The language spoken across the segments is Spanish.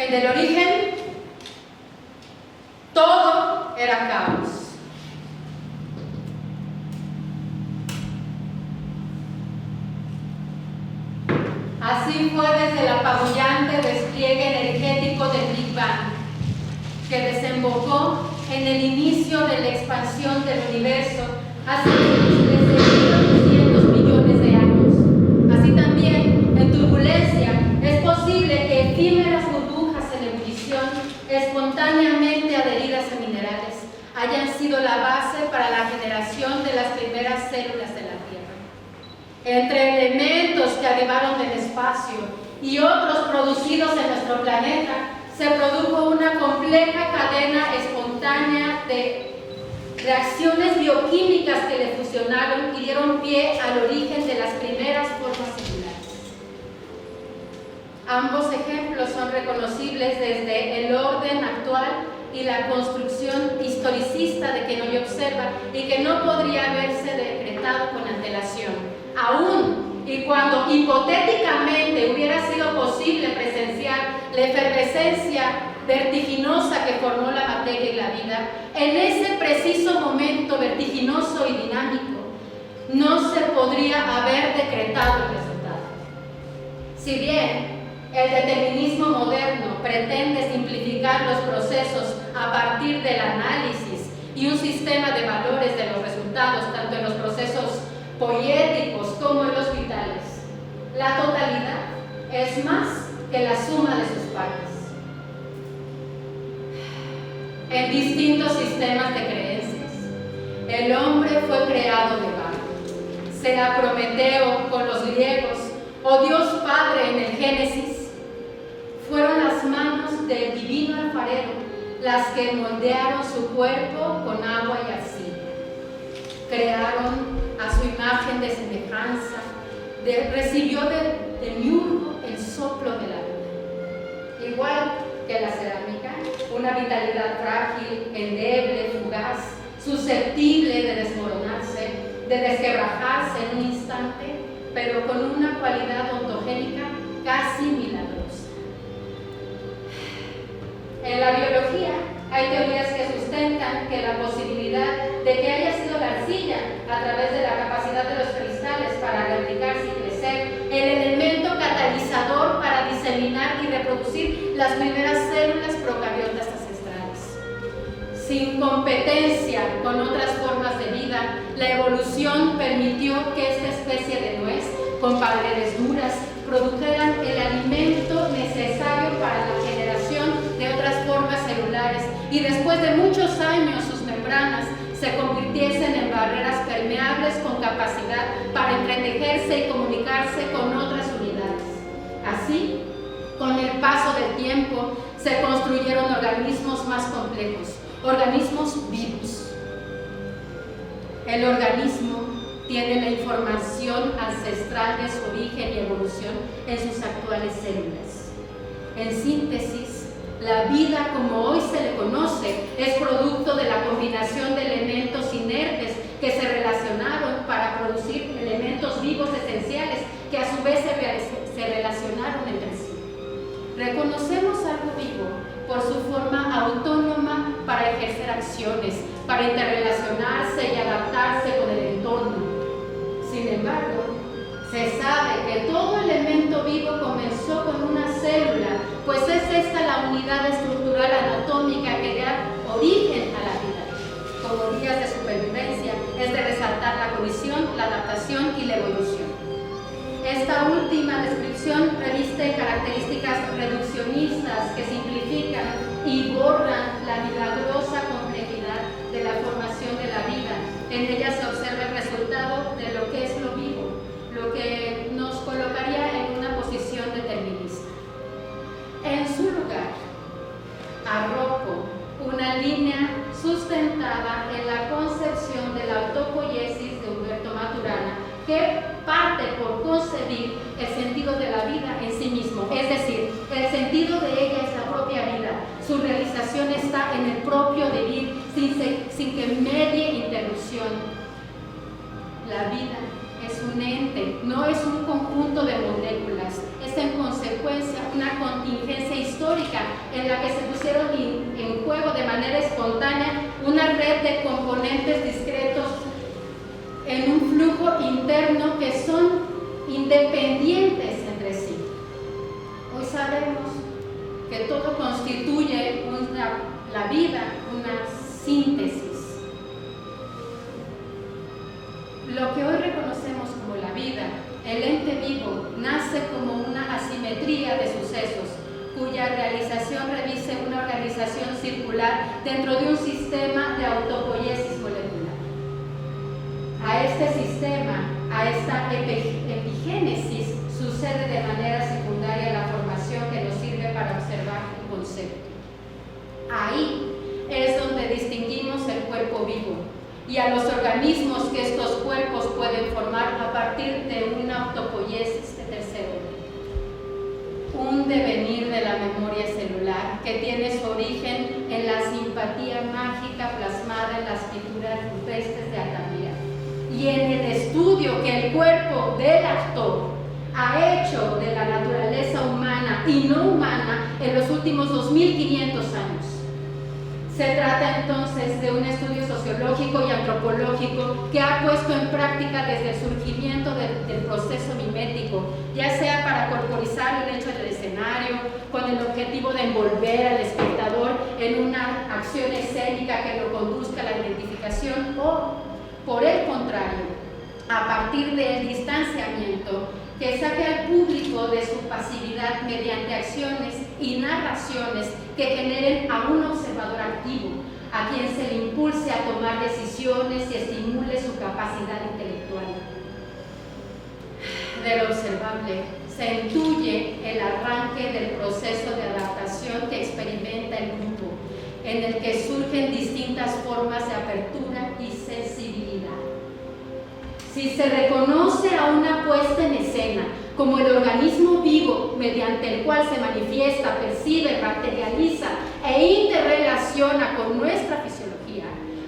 En el origen, todo era caos. Así fue desde el apabullante despliegue energético del Big Bang, que desembocó en el inicio de la expansión del universo hace 6.200 millones de años. Así también, en turbulencia, es posible que efímeras burbujas en ebullición, espontáneamente adheridas a minerales, hayan sido la base para la generación de las primeras células de la Tierra. Entre elementos que arribaron del espacio y otros producidos en nuestro planeta, se produjo una compleja cadena espontánea de reacciones bioquímicas que le fusionaron y dieron pie al origen de las primeras formas celulares. Ambos ejemplos son reconocibles desde el orden actual y la construcción historicista de que hoy observa y que no podría haberse decretado con antelación, aún y cuando hipotéticamente hubiera sido posible presenciar la efervescencia vertiginosa que formó la materia y la vida. En ese preciso momento vertiginoso y dinámico no se podría haber decretado el resultado. Si bien el determinismo moderno pretende simplificar los procesos a partir del análisis y un sistema de valores de los resultados, tanto en los procesos poéticos como en los vitales, la totalidad es más que la suma de sus partes. En distintos sistemas de creencias, el hombre fue creado de barro, sea Prometeo con los griegos o Dios Padre en el Génesis. Fueron las manos del divino alfarero las que moldearon su cuerpo con agua y arcilla. Crearon a su imagen de semejanza, recibió de demiurgo el soplo de la vida. Igual que la cerámica, una vitalidad frágil, endeble, fugaz, susceptible de desmoronarse, de desquebrajarse en un instante, pero con una cualidad ontogénica casi milagrosa. En la biología hay teorías que sustentan que la posibilidad de que haya sido la arcilla, a través de la capacidad de los cristales para replicarse y crecer, el elemento catalizador para diseminar y reproducir las primeras células procariotas ancestrales. Sin competencia con otras formas de vida, la evolución permitió que esta especie de nuez, con paredes duras, produjeran el alimento necesario para la generación de otras formas celulares y después de muchos años sus membranas se convirtiesen en barreras permeables con capacidad para entretejerse y comunicarse con otras unidades. Así, con el paso del tiempo, se construyeron organismos más complejos, organismos vivos. El organismo tiene la información ancestral de su origen y evolución en sus actuales células. En síntesis, la vida como hoy se le conoce es producto de la combinación de elementos inertes que se relacionaron para producir elementos vivos esenciales que a su vez se relacionaron entre sí. Reconocemos algo vivo por su forma autónoma para ejercer acciones, para interrelacionarse y adaptarse con el entorno. Sin embargo, se sabe que todo elemento vivo comenzó con una célula, pues es esta la unidad estructural anatómica que da origen a la vida. Como guías de supervivencia, es de resaltar la colisión, la adaptación y la evolución. Esta última descripción reviste características reduccionistas que simplifican y borran la milagrosa complejidad de la formación de la vida. En ella se observa el resultado de lo que es lo vivo, lo que nos colocaría en una posición determinista. En su lugar, arrojo una línea sustentada en la concepción de la autopoiesis de Humberto Maturana, que parte por concebir el sentido de la vida en sí mismo, es decir, el sentido de ella es la propia vida, su realización está en el propio vivir, sin que medie interrupción. La vida es un ente, no es un conjunto de moléculas, es en consecuencia una contingencia histórica en la que se pusieron en juego de manera espontánea una red de componentes discretos en un flujo interno que son independientes entre sí. Hoy sabemos que todo constituye la vida, una síntesis. Lo que hoy reconocemos como la vida, el ente vivo, nace como una asimetría de sucesos, cuya realización reviste una organización circular dentro de un sistema de autopoiesis molecular. A este sistema, a esta epigénesis, sucede de manera secundaria la formación que nos sirve para observar un concepto. Ahí es donde distinguimos el cuerpo vivo y a los organismos que estos cuerpos pueden formar a partir de una autopoiesis de tercer orden. Un devenir de la memoria celular que tiene su origen en la simpatía mágica plasmada en las pinturas rupestres de Altamira y en el estudio que el cuerpo del actor ha hecho de la naturaleza humana y no humana en los últimos 2500 años. Se trata entonces de un estudio sociológico y antropológico que ha puesto en práctica desde el surgimiento del proceso mimético, ya sea para corporizar un hecho en el escenario, con el objetivo de envolver al espectador en una acción escénica que lo conduzca a la identificación, o, por el contrario, a partir del distanciamiento que saque al público de su pasividad mediante acciones y narraciones que generen a un observador activo, a quien se le impulse a tomar decisiones y estimule su capacidad intelectual. Del observable se intuye el arranque del proceso de adaptación que experimenta el grupo, en el que surgen distintas formas de apertura y sensibilidad. Si se reconoce a una puesta en escena como el organismo vivo mediante el cual se manifiesta, percibe, materializa e interrelaciona con nuestra fisiología,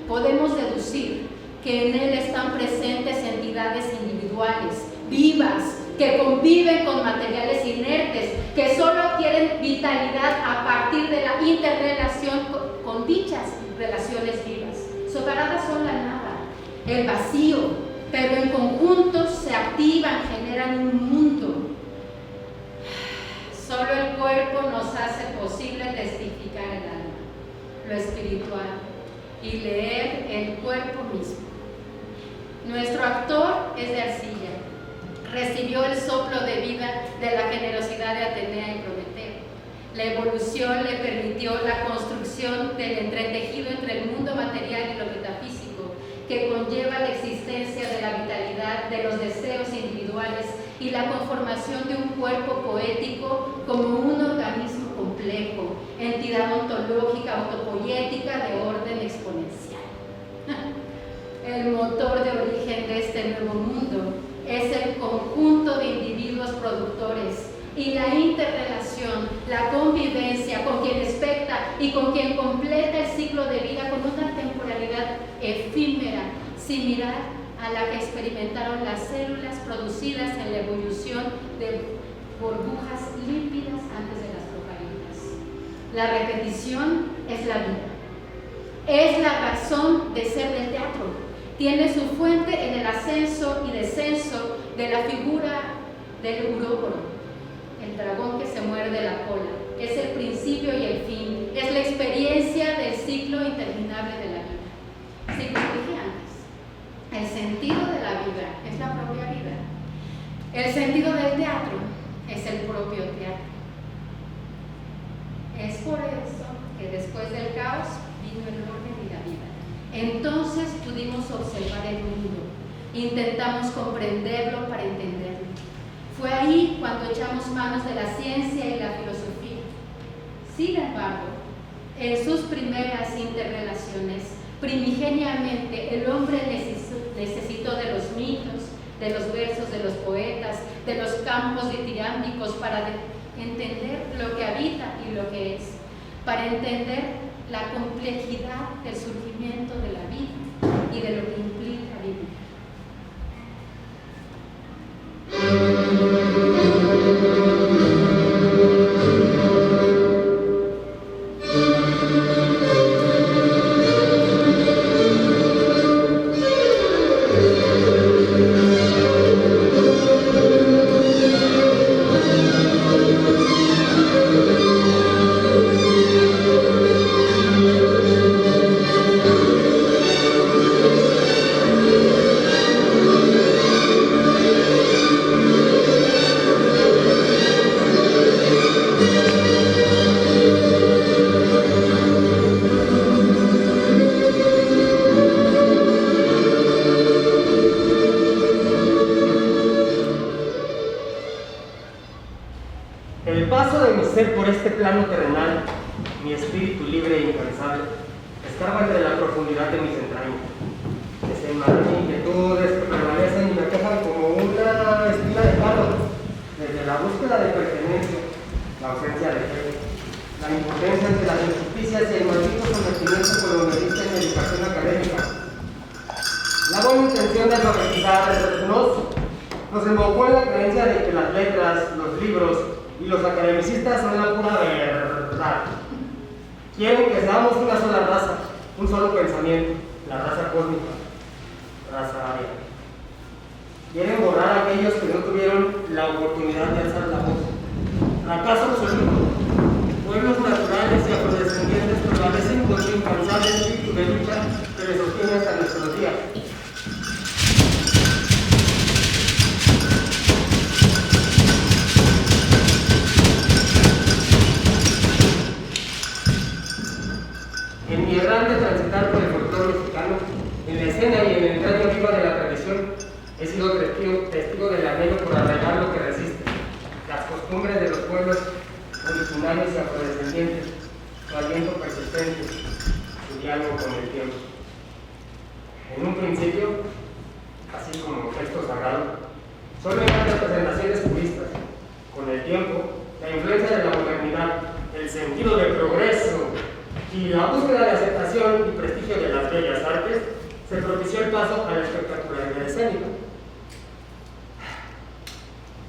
podemos deducir que en él están presentes entidades individuales, vivas, que conviven con materiales inertes, que solo adquieren vitalidad a partir de la interrelación con dichas relaciones vivas. Separadas son la nada, el vacío, pero en conjunto se activan, generan un mundo. Solo el cuerpo nos hace posible testificar el alma, lo espiritual, y leer el cuerpo mismo. Nuestro actor es de arcilla. Recibió el soplo de vida de la generosidad de Atenea y Prometeo. La evolución le permitió la construcción del entretejido entre el mundo material y lo metafísico, que conlleva la existencia de la vitalidad de los deseos individuales y la conformación de un cuerpo poético como un organismo complejo, entidad ontológica autopoética de orden exponencial. El motor de origen de este nuevo mundo es el conjunto de individuos productores y la interrelación, la convivencia con quien expecta y con quien completa el ciclo de vida con una temporalidad efímera, similar a la que experimentaron las células producidas en la evolución de burbujas límpidas antes de las procaritas. La repetición es la vida. Es la razón de ser del teatro. Tiene su fuente en el ascenso y descenso de la figura del uróboros, el dragón que se muerde la cola. Es el principio y el fin. Es la experiencia del ciclo interminable de la vida. Sí, como dije antes, el sentido de la vida es la propia vida. El sentido del teatro es el propio teatro. Es por eso que después del caos vino el orden y la vida. Entonces pudimos observar el mundo. Intentamos comprenderlo para entenderlo. Fue ahí cuando echamos manos de la ciencia y la filosofía. Sin embargo, en sus primeras interrelaciones, primigeniamente el hombre necesitó de los mitos, de los versos de los poetas, de los campos ditirámbicos para entender lo que habita y lo que es, para entender la complejidad del surgimiento de la vida y de lo que implica vivir. ser por este plano terrenal, mi espíritu libre e incansable escarba entre la profundidad de mis entrañas. Desenmarañan inquietudes que permanecen y me quejan como una espina de palo, desde la búsqueda de pertenencia, la ausencia de fe, la impotencia ante las injusticias y el maldito sometimiento colonialista en la educación académica. La buena intención de alfabetizar nos embaucó en la creencia de que las letras, los libros y los academicistas son la pura verdad. Quieren que seamos una sola raza, un solo pensamiento, la raza cósmica, raza aria. Quieren borrar a aquellos que no tuvieron la oportunidad de alzar la voz. Fracaso absoluto. Pueblos naturales y afrodescendientes prevalecen con su incansable espíritu de lucha que les sostiene hasta nuestros días. En mi errante transitar por el folclore mexicano, en la escena y en el entraño viva de la tradición, he sido testigo del anhelo por arraigar lo que resiste, las costumbres de los pueblos originarios y afrodescendientes, su aliento persistente, su diálogo con el tiempo. En un principio, así como texto sagrado, solo eran representaciones puristas. Con el tiempo, la influencia de la modernidad, el sentido del progreso y la búsqueda de aceptación y prestigio de las bellas artes, se propició el paso a la espectacularidad escénica.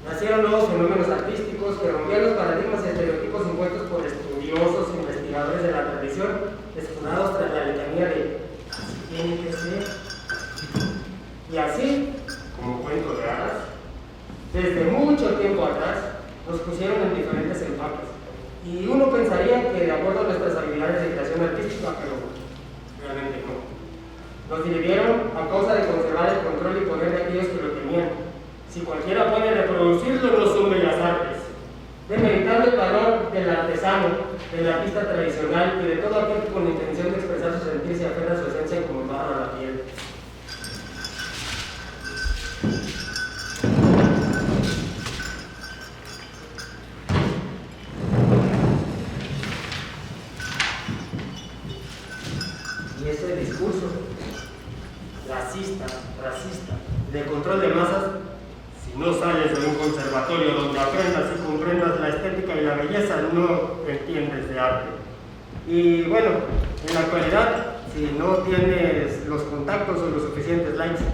Nacieron nuevos fenómenos artísticos que rompían los paradigmas y estereotipos impuestos por estudiosos e investigadores de la tradición, escudados tras la letanía de así tiene que ser. Y así, como cuento de hadas, desde mucho tiempo atrás, nos pusieron en diferentes empaques. Y uno pensaría que de acuerdo a nuestras habilidades de creación artística, pero realmente no. Nos dividieron a causa de conservar el control y poder de aquellos que lo tenían. Si cualquiera puede reproducirlo, no son bellas artes. Demeritar el valor del artesano, del artista tradicional y de todo aquel que con la intención de expresar su sentir se aferra a su esencia como el barro a la piel. Y ese discurso racista, de control de masas, si no sales de un conservatorio donde aprendas y comprendas la estética y la belleza, no entiendes de arte. Y bueno, en la actualidad, si no tienes los contactos o los suficientes likes,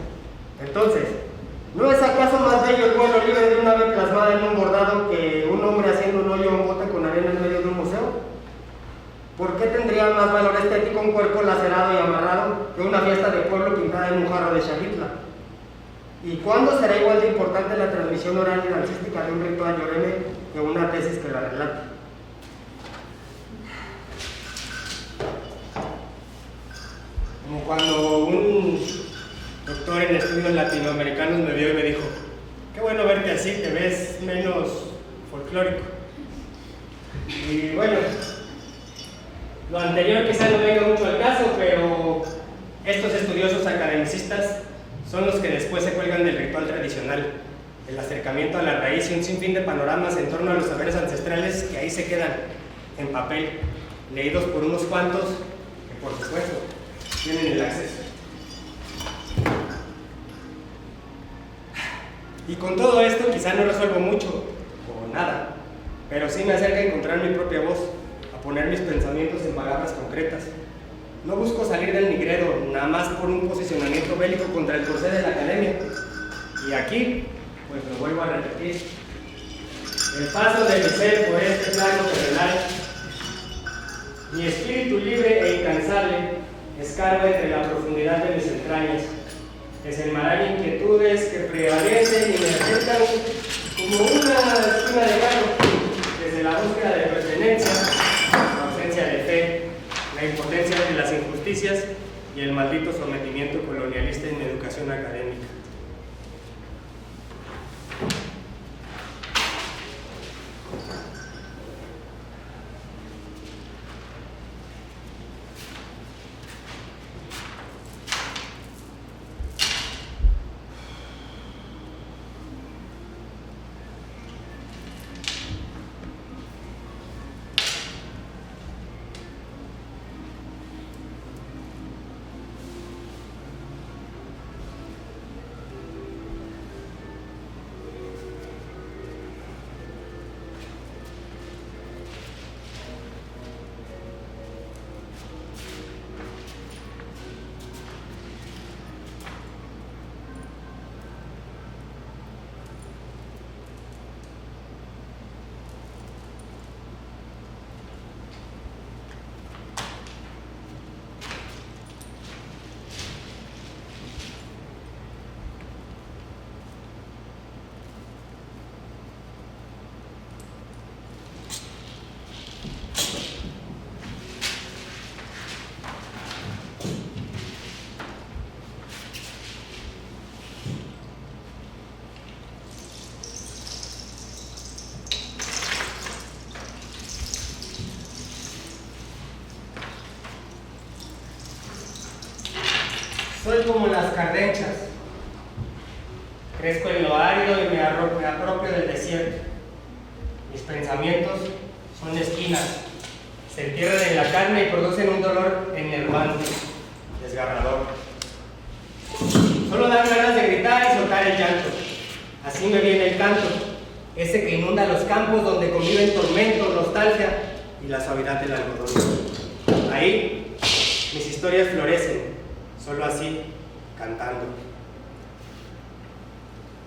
entonces, ¿no es acaso más bello el vuelo libre de una ave plasmada en un bordado que un hombre haciendo un hoyo o un bote con arena en medio de un museo? ¿Por qué tendría más valor estético un cuerpo lacerado y amarrado que una fiesta de pueblo pintada en un jarro de Xalitla? ¿Y cuándo será igual de importante la transmisión oral y dancística de un ritual lloreme que una tesis que la relate? Como cuando un doctor en estudios latinoamericanos me vio y me dijo: qué bueno verte así, te ves menos folclórico. Y bueno, lo anterior quizá no venga mucho al caso, pero estos estudiosos academicistas son los que después se cuelgan del ritual tradicional, el acercamiento a la raíz y un sinfín de panoramas en torno a los saberes ancestrales que ahí se quedan, en papel, leídos por unos cuantos que, por supuesto, tienen el acceso. Y con todo esto quizá no resuelvo mucho, o nada, pero sí me acerca a encontrar mi propia voz, a poner mis pensamientos en palabras concretas. No busco salir del nigredo, nada más por un posicionamiento bélico contra el corcel de la academia. Y aquí, pues lo vuelvo a repetir. El paso de mi ser por este plano terrenal, mi espíritu libre e incansable, escarba entre la profundidad de mis entrañas, desenmaraña inquietudes que prevalecen y me acercan como una espina de gallo, desde la búsqueda de pertenencia, la ausencia de fe, la impotencia de las injusticias y el maldito sometimiento colonialista en la educación académica. Soy como las cardenchas. Crezco en lo árido y me apropio del desierto. Mis pensamientos son esquinas. Se entierran en la carne y producen un dolor enervante, desgarrador. Solo dan ganas de gritar y soltar el llanto. Así me viene el canto, ese que inunda los campos donde conviven tormento, nostalgia y la suavidad del algodón. Ahí mis historias florecen. Solo así, cantando.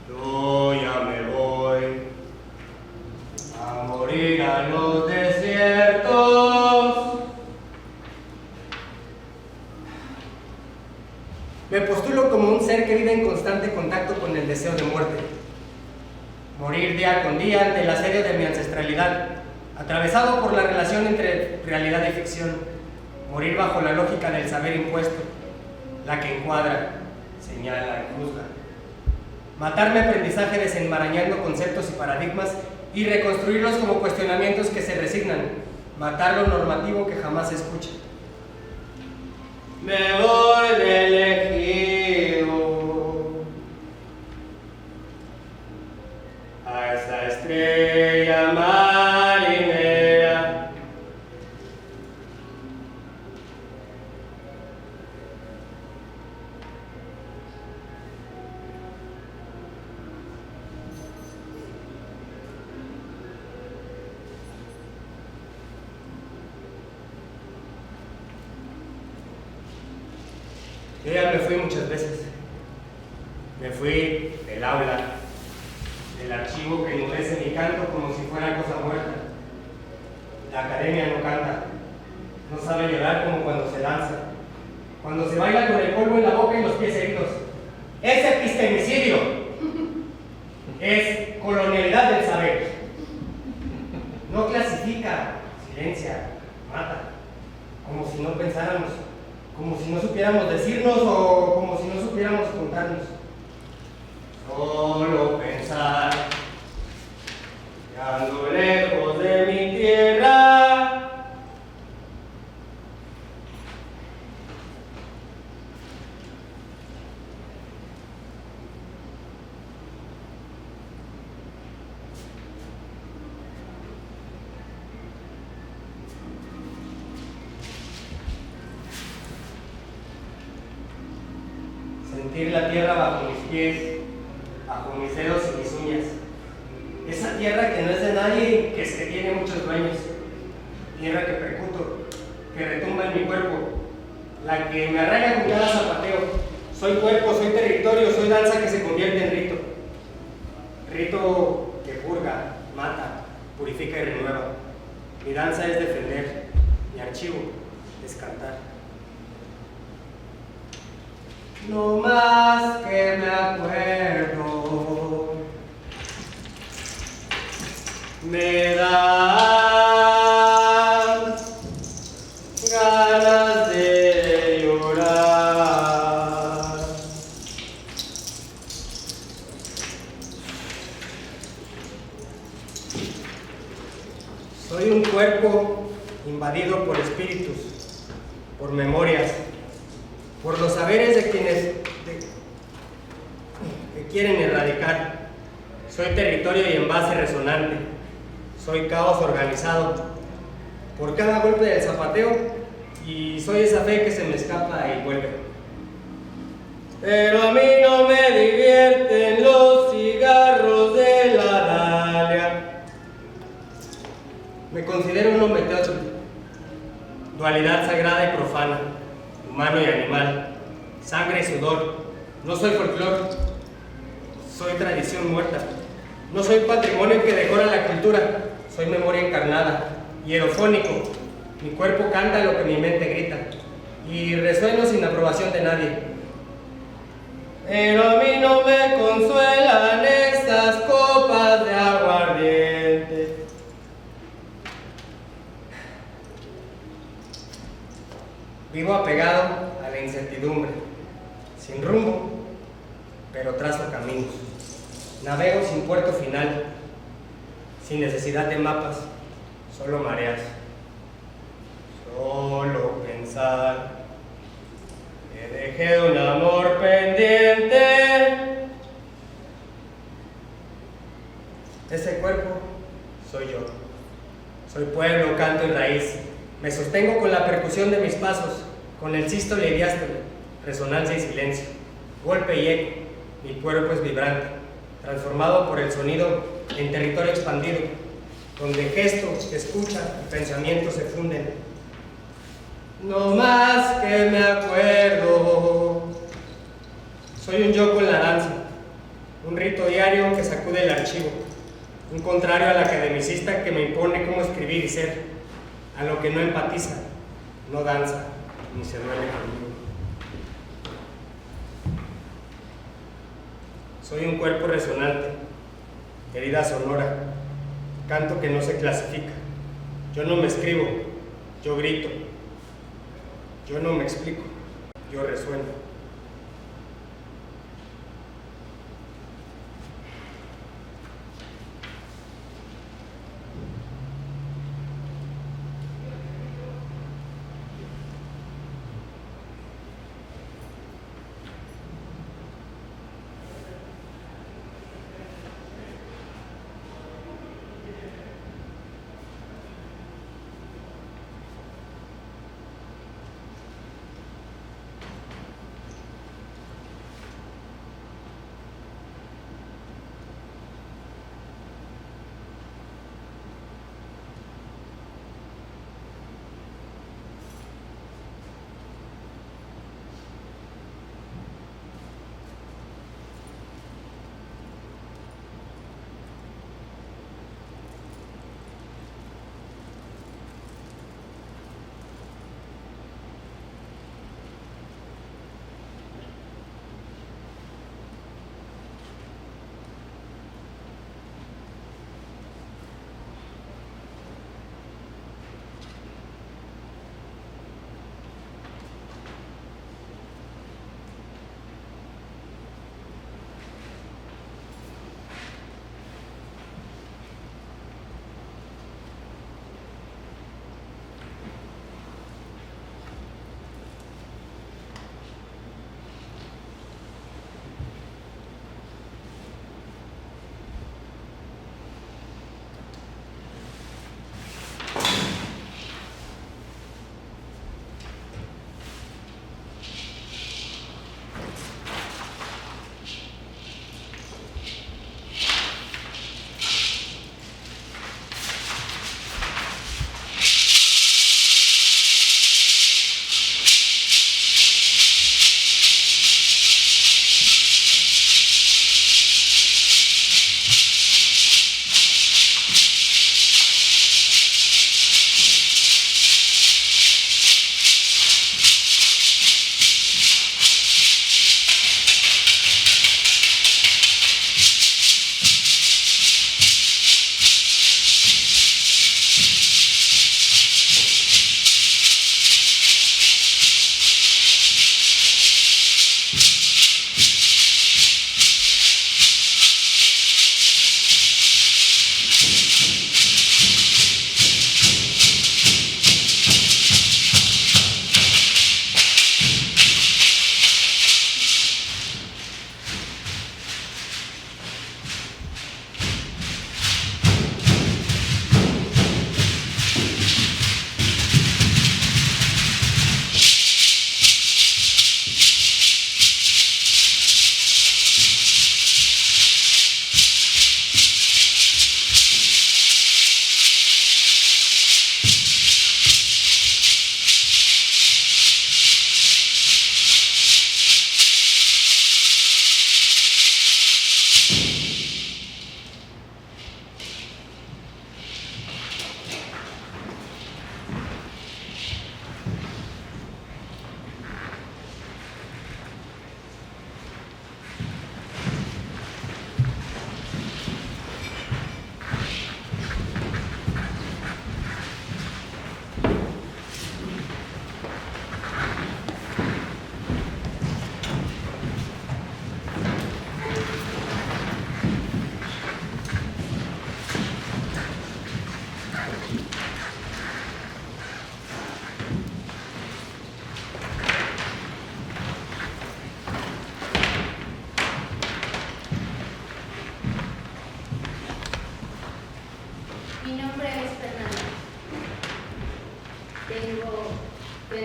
Yo ya me voy a morir a los desiertos. Me postulo como un ser que vive en constante contacto con el deseo de muerte. Morir día con día ante el asedio de mi ancestralidad, atravesado por la relación entre realidad y ficción. Morir bajo la lógica del saber impuesto, la que encuadra, señala y juzga. Matarme aprendizaje desenmarañando conceptos y paradigmas y reconstruirlos como cuestionamientos que se resignan. Matar lo normativo que jamás se escucha. Me voy de elegido a esa estrella marinera. Yo ya me fui muchas veces. Me fui del aula, del archivo que endurece mi canto como si fuera cosa muerta. La academia no canta, no sabe llorar como cuando se danza, cuando se baila con el polvo en la boca y los pies heridos. Es epistemicidio, es colonialidad del saber. No clasifica, silencia, mata, como si no pensáramos, como si no supiéramos decirnos o como si no supiéramos contarnos. Solo pensar, que ando lejos de mi tierra. Sentir la tierra bajo mis pies, bajo mis dedos y mis uñas. Esa tierra que no es de nadie y que tiene muchos dueños. Tierra que percuto, que retumba en mi cuerpo, la que me arraiga con cada zapateo. Soy cuerpo, soy territorio, soy danza que se convierte en rito. Rito que purga, mata, purifica y renueva. Mi danza es defender, mi archivo es cantar. No más que me acuerdo, me dan ganas de llorar. Soy un cuerpo invadido por espíritus, por memorias, por los saberes de quienes que quieren erradicar. Soy territorio y envase resonante. Soy caos organizado por cada golpe del zapateo y soy esa fe que se me escapa y vuelve. Pero a mí no me divierten los cigarros de la Dalia. Me considero un hombre teatro, dualidad sagrada y profana, humano y animal, sangre y sudor. No soy folclor, soy tradición muerta. No soy patrimonio que decora la cultura, soy memoria encarnada, hierofónico. Mi cuerpo canta lo que mi mente grita y resueno sin aprobación de nadie. Pero a mí no me consuelan estas copas de aguardiente. Vivo apegado a la incertidumbre, sin rumbo, pero trazo caminos. Navego sin puerto final, sin necesidad de mapas, solo mareas. Solo pensar que dejé un amor pendiente. Ese cuerpo soy yo. Soy pueblo, canto y raíz. Me sostengo con la percusión de mis pasos, con el sístole y diástole, resonancia y silencio, golpe y eco. Mi cuerpo es vibrante, transformado por el sonido en territorio expandido, donde gesto, escucha y pensamiento se funden. No más que me acuerdo. Soy un yo con la danza, un rito diario que sacude el archivo, un contrario al academicista que me impone cómo escribir y ser, a lo que no empatiza, no danza, ni se duele conmigo. Soy un cuerpo resonante, herida sonora, canto que no se clasifica. Yo no me escribo, yo grito. Yo no me explico, yo resueno.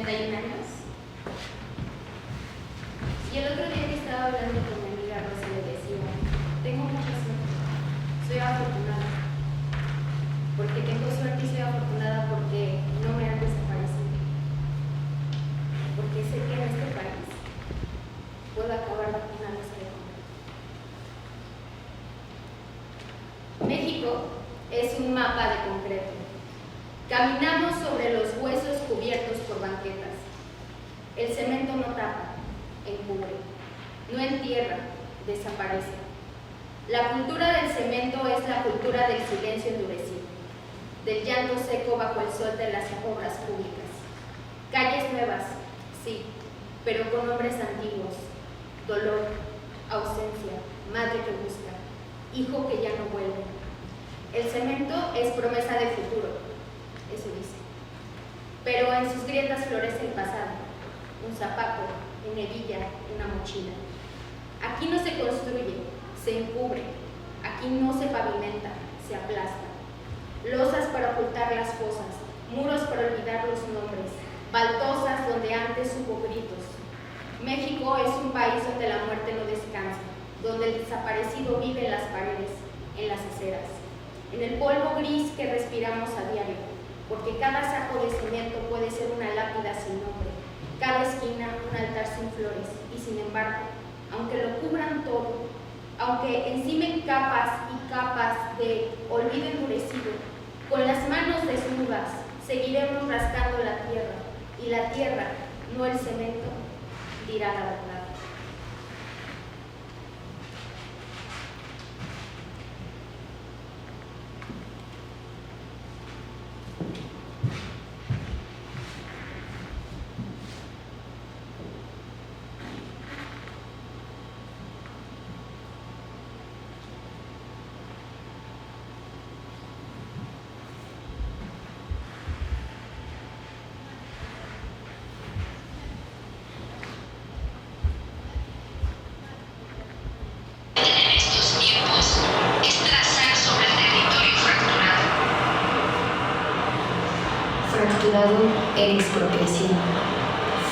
31 años. Y el otro día que estaba hablando con mi amiga Rosa le decía, tengo mucha suerte, soy afortunada. Porque tengo suerte y soy afortunada porque no me han desaparecido. Porque sé que en este país puedo acabar vacunándose de concreto. México es un mapa de concreto. Caminamos sobre los huesos cubiertos por banquetas. El cemento no tapa, encubre, no entierra, desaparece. La cultura del cemento es la cultura del silencio endurecido, del llanto seco bajo el sol de las obras públicas. Calles nuevas, sí, pero con nombres antiguos. Dolor, ausencia, madre que busca, hijo que ya no vuelve. El cemento es promesa de futuro, eso dice. Pero en sus grietas florece el pasado, un zapato, una hebilla, una mochila. Aquí no se construye, se encubre. Aquí no se pavimenta, se aplasta. Losas para ocultar las fosas, muros para olvidar los nombres, baldosas donde antes hubo gritos. México es un país donde la muerte no descansa, donde el desaparecido vive en las paredes, en las aceras, en el polvo gris que respiramos a diario, porque cada saco de cemento puede ser una lápida sin nombre, cada esquina un altar sin flores, y sin embargo, aunque lo cubran todo, aunque encimen capas y capas de olvido endurecido, con las manos desnudas seguiremos rascando la tierra, y la tierra, no el cemento, dirá la verdad. Fracturado en expropiación,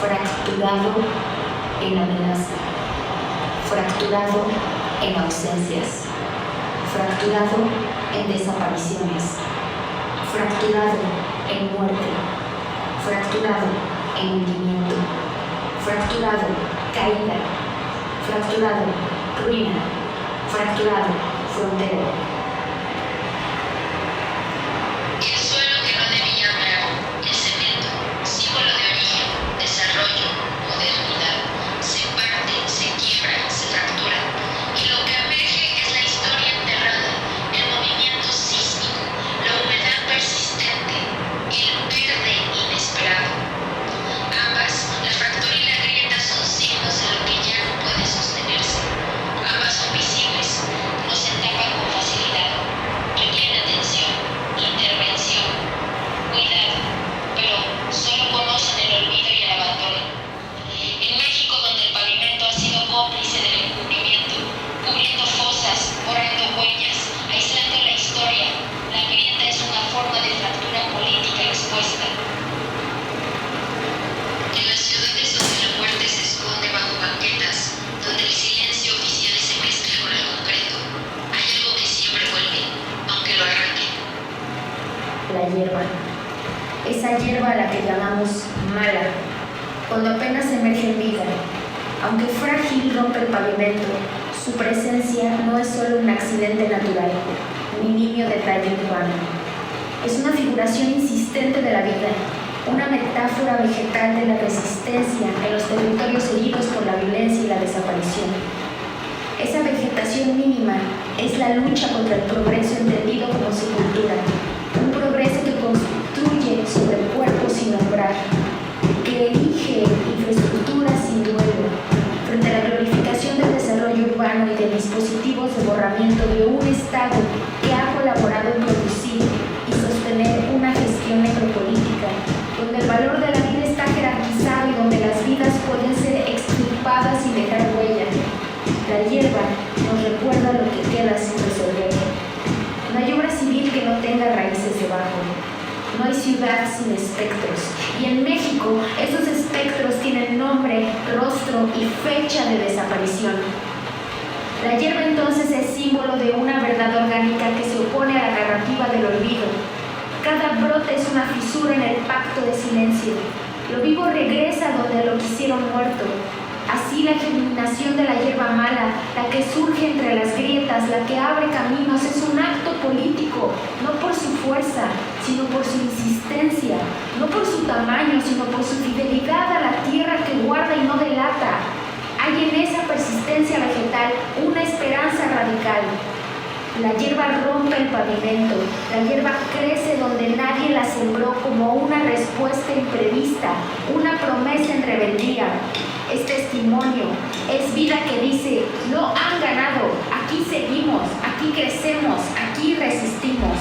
fracturado en amenaza, fracturado en ausencias, fracturado en desapariciones, fracturado en muerte, fracturado en hundimiento, fracturado, caída, fracturado, ruina, fracturado, frontera. La hierba, esa hierba a la que llamamos mala, cuando apenas emerge en vida, aunque frágil rompe el pavimento, su presencia no es solo un accidente natural, ni nimio detalle urbano. Es una figuración insistente de la vida, una metáfora vegetal de la resistencia en los territorios heridos por la violencia y la desaparición. Esa vegetación mínima es la lucha contra el progreso entendido como sepultura, un progreso que construye sobre cuerpos sin nombrar, que erige infraestructuras sin duelo, frente a la glorificación del desarrollo urbano y de dispositivos de borramiento de un Estado que ha colaborado en producir y sostener una gestión necropolítica, donde el valor de la vida está jerarquizado y donde las vidas pueden ser extirpadas sin dejar huella. La hierba nos recuerda lo que queda sin resolver. No hay obra civil que no tenga raíces debajo. No hay ciudad sin espectros. Y Y en México, esos espectros tienen nombre, rostro y fecha de desaparición. La hierba entonces es símbolo de una verdad orgánica que se opone a la narrativa del olvido. Cada brote es una fisura en el pacto de silencio. Lo vivo regresa donde lo quisieron muerto. Así la germinación de la hierba mala, la que surge entre las grietas, la que abre caminos, es un acto político, no por su fuerza, sino por su insistencia, no por su tamaño, sino por su fidelidad a la tierra que guarda y no delata. Hay en esa persistencia vegetal una esperanza radical. La hierba rompe el pavimento, la hierba crece donde nadie la sembró como una respuesta imprevista, una promesa en rebeldía. Es testimonio, es vida que dice, no han ganado, aquí seguimos, aquí crecemos, aquí resistimos.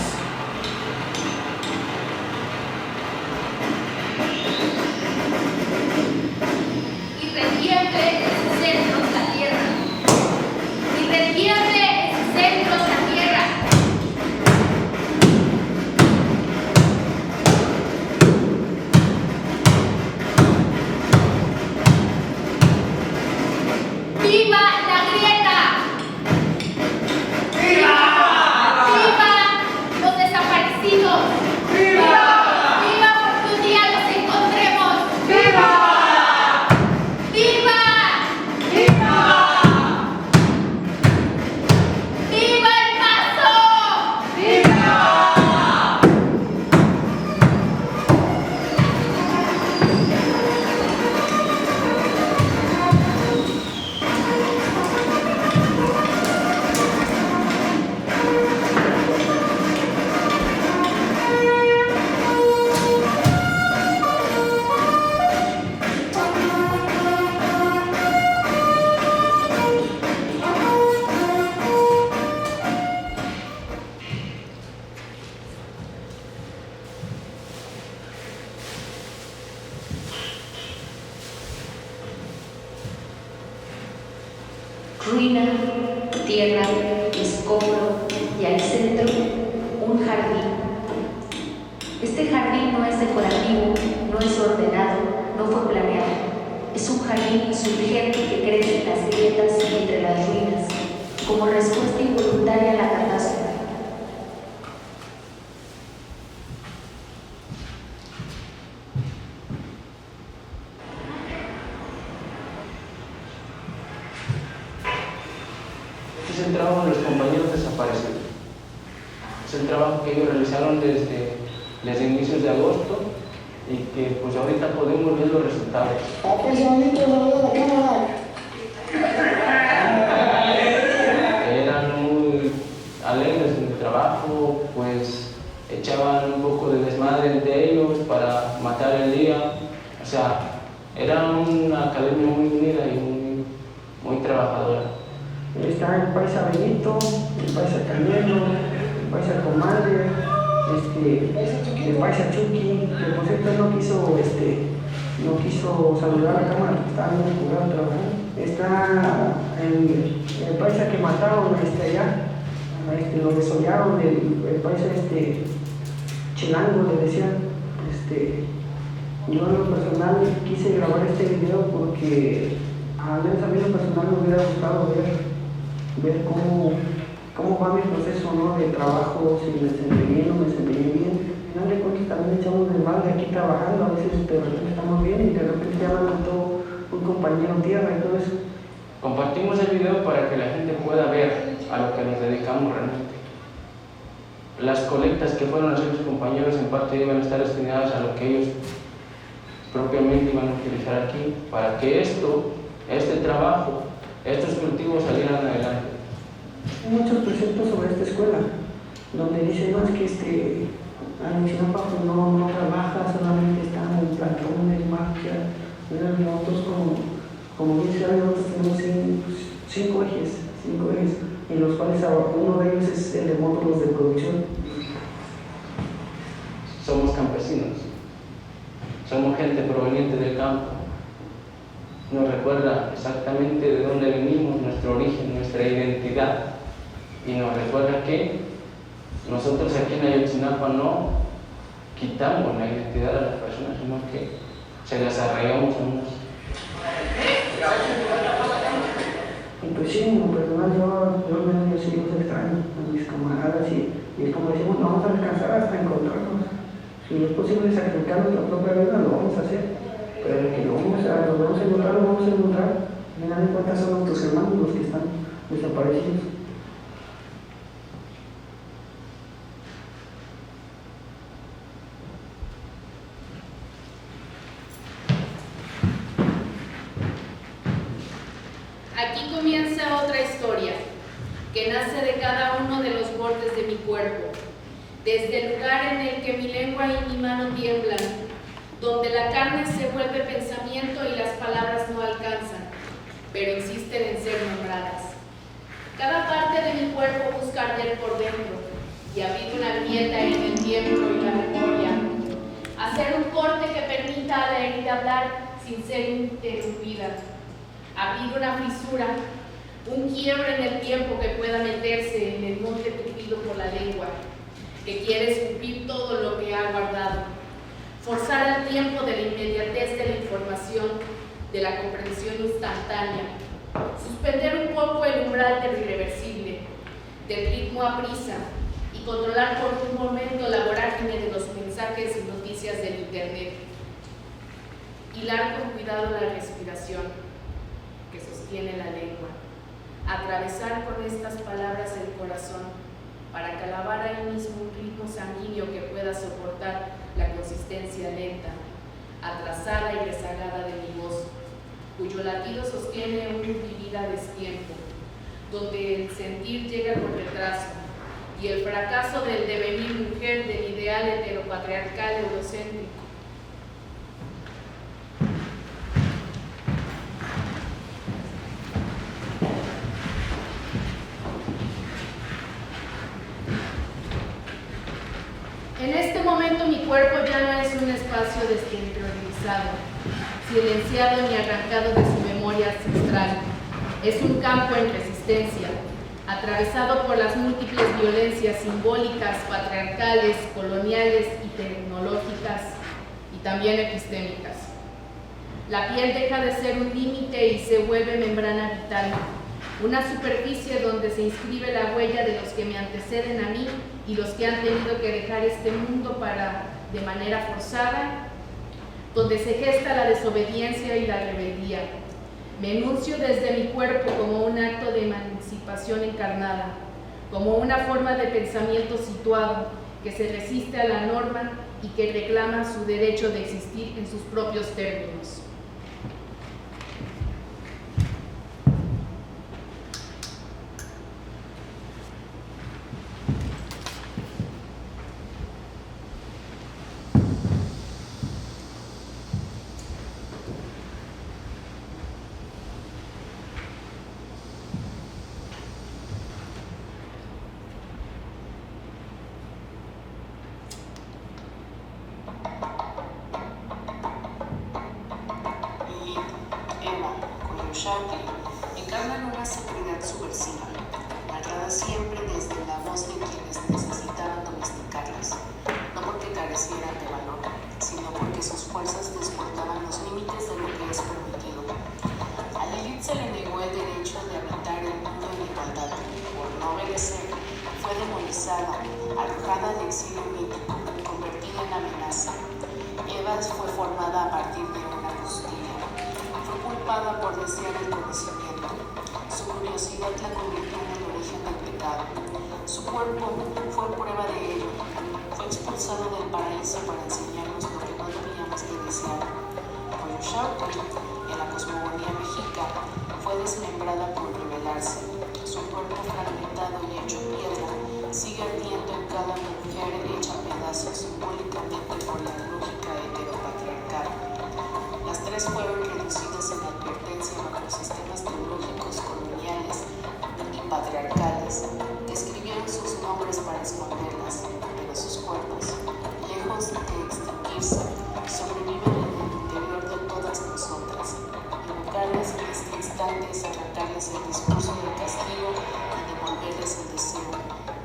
Y retiemble en sus centros la tierra. Y retiemble en sus centros la tierra. ¡Viva la grieta! ¡Viva! ¡Viva los desaparecidos! ¡Viva! ¡Viva porque un día los encontremos! ¡Viva! ¡Viva! ¡Viva! ¡Viva el Paso! ¡Viva! Ruina, tierra, escombro y al centro un jardín. Este jardín no es decorativo, no es ordenado, no fue planeado. Es un jardín insurgente que crece en las grietas y entre las ruinas, como respuesta involuntaria a la catástrofe. Este es el trabajo de los compañeros desaparecidos. Es el trabajo que ellos realizaron desde inicios de agosto y que pues ahorita podemos ver los resultados. Eran muy alegres en el trabajo, pues echaban un poco de desmadre entre ellos para matar el día. O sea, era una academia muy unida y muy trabajadora. Está el paisa Benito, el paisa Carmelo, el paisa Comadre, el paisa Chucky, que por cierto no quiso saludar a la cámara porque estaba muy ocupado trabajando. Está el paisa que mataron allá, lo desollaron, el paisa Chilango le decían. Yo en lo personal quise grabar este video porque a mí en lo personal me hubiera gustado ver cómo va mi proceso, ¿no?, de trabajo, si me desempeñé o no me desempeñé bien. Al final de cuentas también echamos de mal de aquí trabajando, a veces de repente estamos bien y de repente ya mandó un compañero tierra y todo eso. Compartimos el video para que la gente pueda ver a lo que nos dedicamos realmente. Las colectas que fueron a hacer los compañeros en parte iban a estar destinadas a lo que ellos propiamente iban a utilizar aquí, para que este trabajo, estos cultivos salieran adelante. Hay muchos preceptos sobre esta escuela, donde dicen, no, es que Ayotzinapa no trabaja, solamente están en plantones, marcha. Nosotros, como bien saben, nosotros tenemos cinco ejes, en los cuales uno de ellos es el de módulos de producción. Somos campesinos, somos gente proveniente del campo. Nos recuerda exactamente de dónde venimos, nuestro origen, nuestra identidad, y nos recuerda que nosotros aquí en Ayotzinapa no quitamos la identidad de las personas, sino que se las arraigamos a unas. Pues sí, en lo personal yo sí los extraño a mis camaradas y como decimos, no vamos a descansar hasta encontrarnos. Si es posible sacrificar nuestra propia vida, lo vamos a hacer, pero que lo vamos a encontrar, lo vamos a encontrar. Al final de cuentas son nuestros hermanos los que están desaparecidos. Aquí comienza otra historia que nace de cada uno de los bordes de mi cuerpo, desde el lugar en el que mi lengua y mi mano tiemblan, donde la carne se vuelve pensamiento y las palabras no alcanzan, pero insisten en ser nombradas. Cada parte de mi cuerpo busca arder por dentro y abrir una grieta en el tiempo y la memoria, hacer un corte que permita a la herida hablar sin ser interrumpida, abrir una fisura, un quiebre en el tiempo que pueda meterse en el monte tupido por la lengua, que quiere escupir todo lo que ha guardado, forzar el tiempo de la inmediatez de la información, de la comprensión instantánea, suspender un poco el umbral del irreversible, del ritmo a prisa y controlar por un momento la vorágine de los mensajes y noticias del internet. Hilar con cuidado la respiración que sostiene la lengua, atravesar con estas palabras el corazón para clavar ahí mismo un ritmo sanguíneo que pueda soportar la consistencia lenta, atrasada y rezagada de mi voz, cuyo latido sostiene un vivir a destiempo, donde el sentir llega con retraso y el fracaso del devenir mujer del ideal heteropatriarcal eurocéntrico. En este momento mi cuerpo ya no es un espacio descentralizado, silenciado ni arrancado de su memoria ancestral. Es un campo en resistencia, atravesado por las múltiples violencias simbólicas, patriarcales, coloniales y tecnológicas, y también epistémicas. La piel deja de ser un límite y se vuelve membrana vital, una superficie donde se inscribe la huella de los que me anteceden a mí y los que han tenido que dejar este mundo de manera forzada, donde se gesta la desobediencia y la rebeldía. Me enuncio desde mi cuerpo como un acto de emancipación encarnada, como una forma de pensamiento situado que se resiste a la norma y que reclama su derecho de existir en sus propios términos. encarnan una seguridad subversiva, narrada siempre desde la voz de quienes necesitaban domesticarlas, no porque carecieran de valor, sino porque sus fuerzas desbordaban los límites de lo que es permitido. A Lilith se le negó el derecho de habitar el mundo en igualdad. Por no obedecer, fue demonizada, arrojada al exilio mítico, convertida en amenaza. Eva fue formada a partir de una costilla. Fue culpada por desear el conocimiento. Su curiosidad la convirtió en el origen del pecado. Su cuerpo fue prueba de ello. Fue expulsado del paraíso para enseñarnos lo que no debíamos de desear. Coyuxautl, en la cosmogonía mexica, fue desmembrada por rebelarse. Su cuerpo fragmentado y hecho piedra sigue ardiendo en cada mujer hecha pedazos simbólicamente por la lógica heteropatriarcal. Las tres fueron reducidas en advertencia bajo sistemas teológicos coloniales y patriarcales que escribieron sus nombres para esconderlas, pero sus cuerpos, lejos de extinguirse, sobreviven en el interior de todas nosotras. Evocarlas en este instante es arrancarles el discurso del castigo y devolverles el deseo,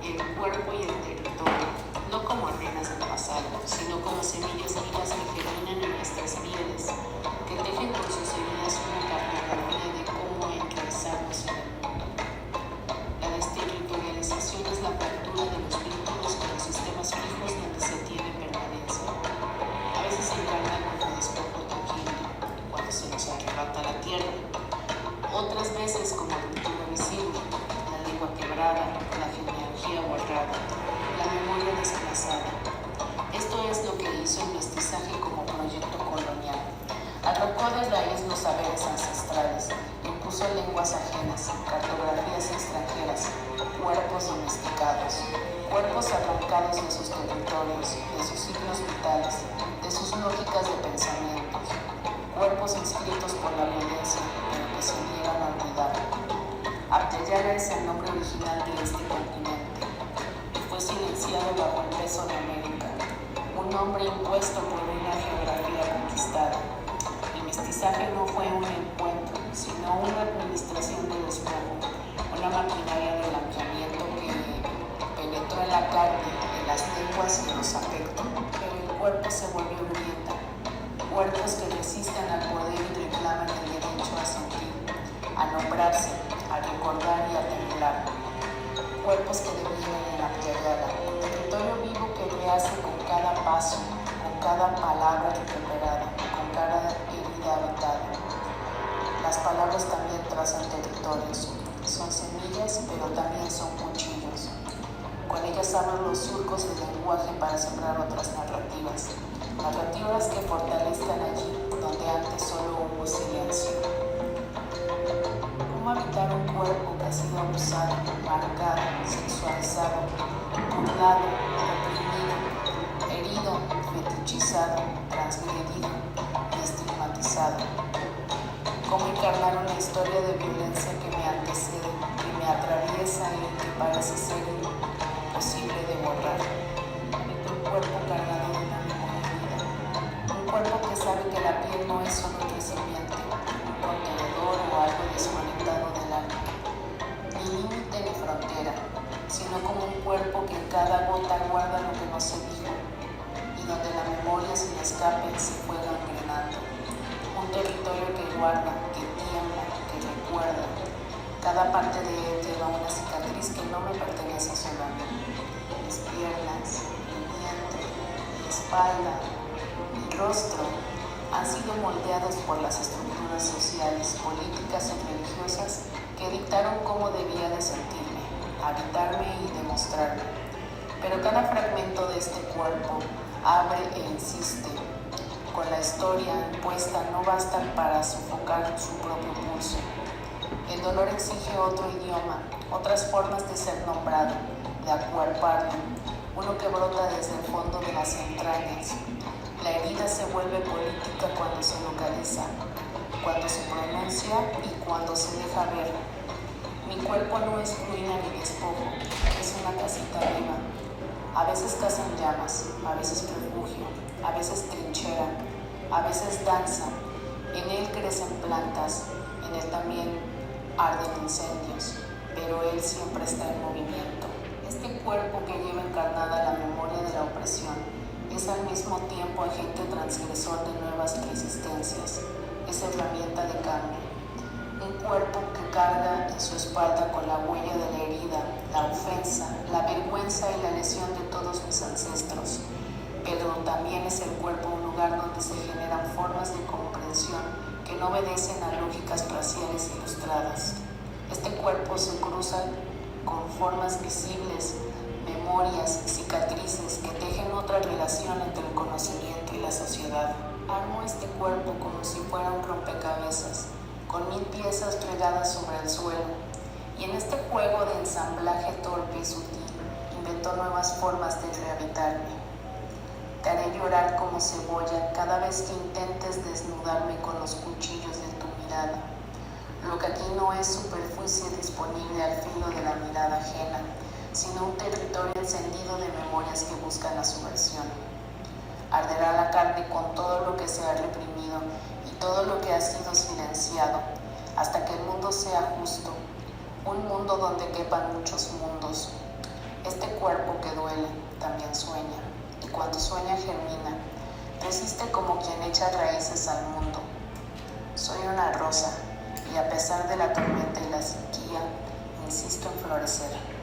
el cuerpo y el territorio, no como reinas del pasado, sino como quebrada, la genealogía borrada, la memoria desplazada. Esto es lo que hizo el mestizaje como proyecto colonial. Arrancó de raíz los saberes ancestrales, impuso lenguas ajenas, cartografías extranjeras, cuerpos domesticados, cuerpos arrancados de sus territorios, de sus signos vitales, de sus lógicas de pensamientos, cuerpos inscritos por la violencia, pero que se niegan a olvidar. Abdeyala es el nombre original de este continente y fue silenciado bajo el peso de América, un nombre impuesto por una geografía conquistada. El mestizaje no fue un encuentro, sino una administración de despojo, una maquinaria de blanqueamiento que penetró en la carne, en las lenguas y en los afectos, pero el cuerpo se volvió grieta. Cuerpos que resisten al poder y reclaman el derecho a sentir, a nombrarse, a recordar y a temblar. Cuerpos que devienen en Abdeyala, territorio vivo que rehace con cada paso, con cada palabra recuperada, con cada herida habitada. Las palabras también trazan territorios, son semillas pero también son cuchillos. Con ellas abren los surcos del lenguaje para sembrar otras narrativas, narrativas que fortalezcan allí donde antes solo hubo silencio. ¿Cómo habitar un cuerpo que ha sido abusado, marcado, sexualizado, burlado, reprimido, herido, fetichizado, transgredido y estigmatizado? ¿Cómo encarnar una historia de violencia que me antecede, que me atraviesa y que parece ser imposible de borrar? Habito un cuerpo cargado de una memoria herida, un cuerpo que sabe que la piel no es solo un recipiente, un contenedor o algo desconectado del alma, ni límite ni frontera, sino como un cuerpo que en cada gota guarda lo que no se dijo y donde la memoria sin escape se fue gangrenando. Un territorio que guarda, que tiembla, que recuerda. Cada parte de él lleva una cicatriz que no me pertenece solo a mí. Mis piernas, mi vientre, mi espalda, mi rostro han sido moldeados por las estructuras sociales, políticas y religiosas que dictaron cómo debía de sentirme, habitarme y demostrarme. Pero cada fragmento de este cuerpo abre e insiste. Con la historia impuesta no basta para sofocar su propio pulso. El dolor exige otro idioma, otras formas de ser nombrado, de acuerparlo, uno que brota desde el fondo de las entrañas. La herida se vuelve política cuando se localiza, cuando se pronuncia y cuando se deja ver. Mi cuerpo no es ruina ni despojo, es una casita viva. A veces casa en llamas, a veces refugio, a veces trinchera, a veces danza. En él crecen plantas, en él también arden incendios, pero él siempre está en movimiento. Este cuerpo que lleva encarnada la memoria de la opresión es al mismo tiempo agente transgresor de nuevas resistencias, es herramienta de cambio. Un cuerpo que carga en su espalda con la huella de la herida, la ofensa, la vergüenza y la lesión de todos mis ancestros. Pero también es el cuerpo un lugar donde se generan formas de comprensión que no obedecen a lógicas raciales ilustradas. Este cuerpo se cruza con formas visibles, memorias, cicatrices que tejen otra relación entre el conocimiento y la sociedad. Armo este cuerpo como si fuera un rompecabezas, con 1000 piezas regadas sobre el suelo, y en este juego de ensamblaje torpe y sutil inventó nuevas formas de rehabilitarme. Te haré llorar como cebolla cada vez que intentes desnudarme con los cuchillos de tu mirada. Lo que aquí no es superficie disponible al filo de la mirada ajena, sino un territorio encendido de memorias que buscan la subversión. Arderá la carne con todo lo que se ha reprimido y todo lo que ha sido silenciado, hasta que el mundo sea justo, un mundo donde quepan muchos mundos. Este cuerpo que duele también sueña, y cuando sueña germina, resiste como quien echa raíces al mundo. Soy una rosa, y a pesar de la tormenta y la sequía, insisto en florecer.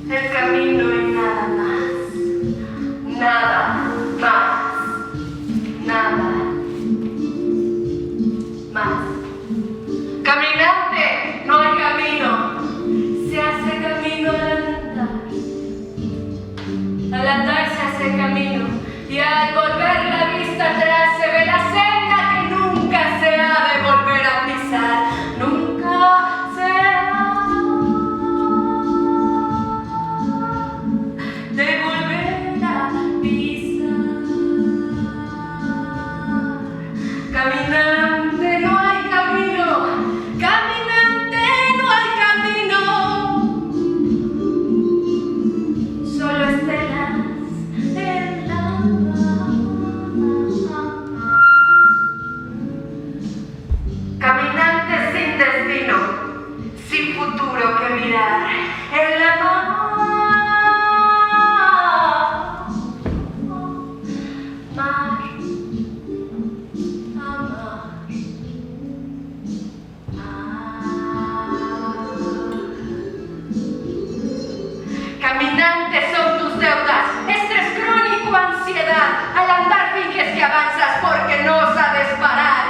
el camino y nada más, nada más, nada más. Caminante, no hay camino, se hace camino al andar se hace camino, y al volver la vista atrás se ve la senda que nunca se ha de volver a pisar, nunca se ha de volver a pisar. Caminante, no hay camino, caminante, no hay camino, solo estelas en la caminante sin destino, sin futuro que mirar, en la mar, caminante son tus deudas, estrés crónico, ansiedad, al andar finges que avanzas porque no sabes parar,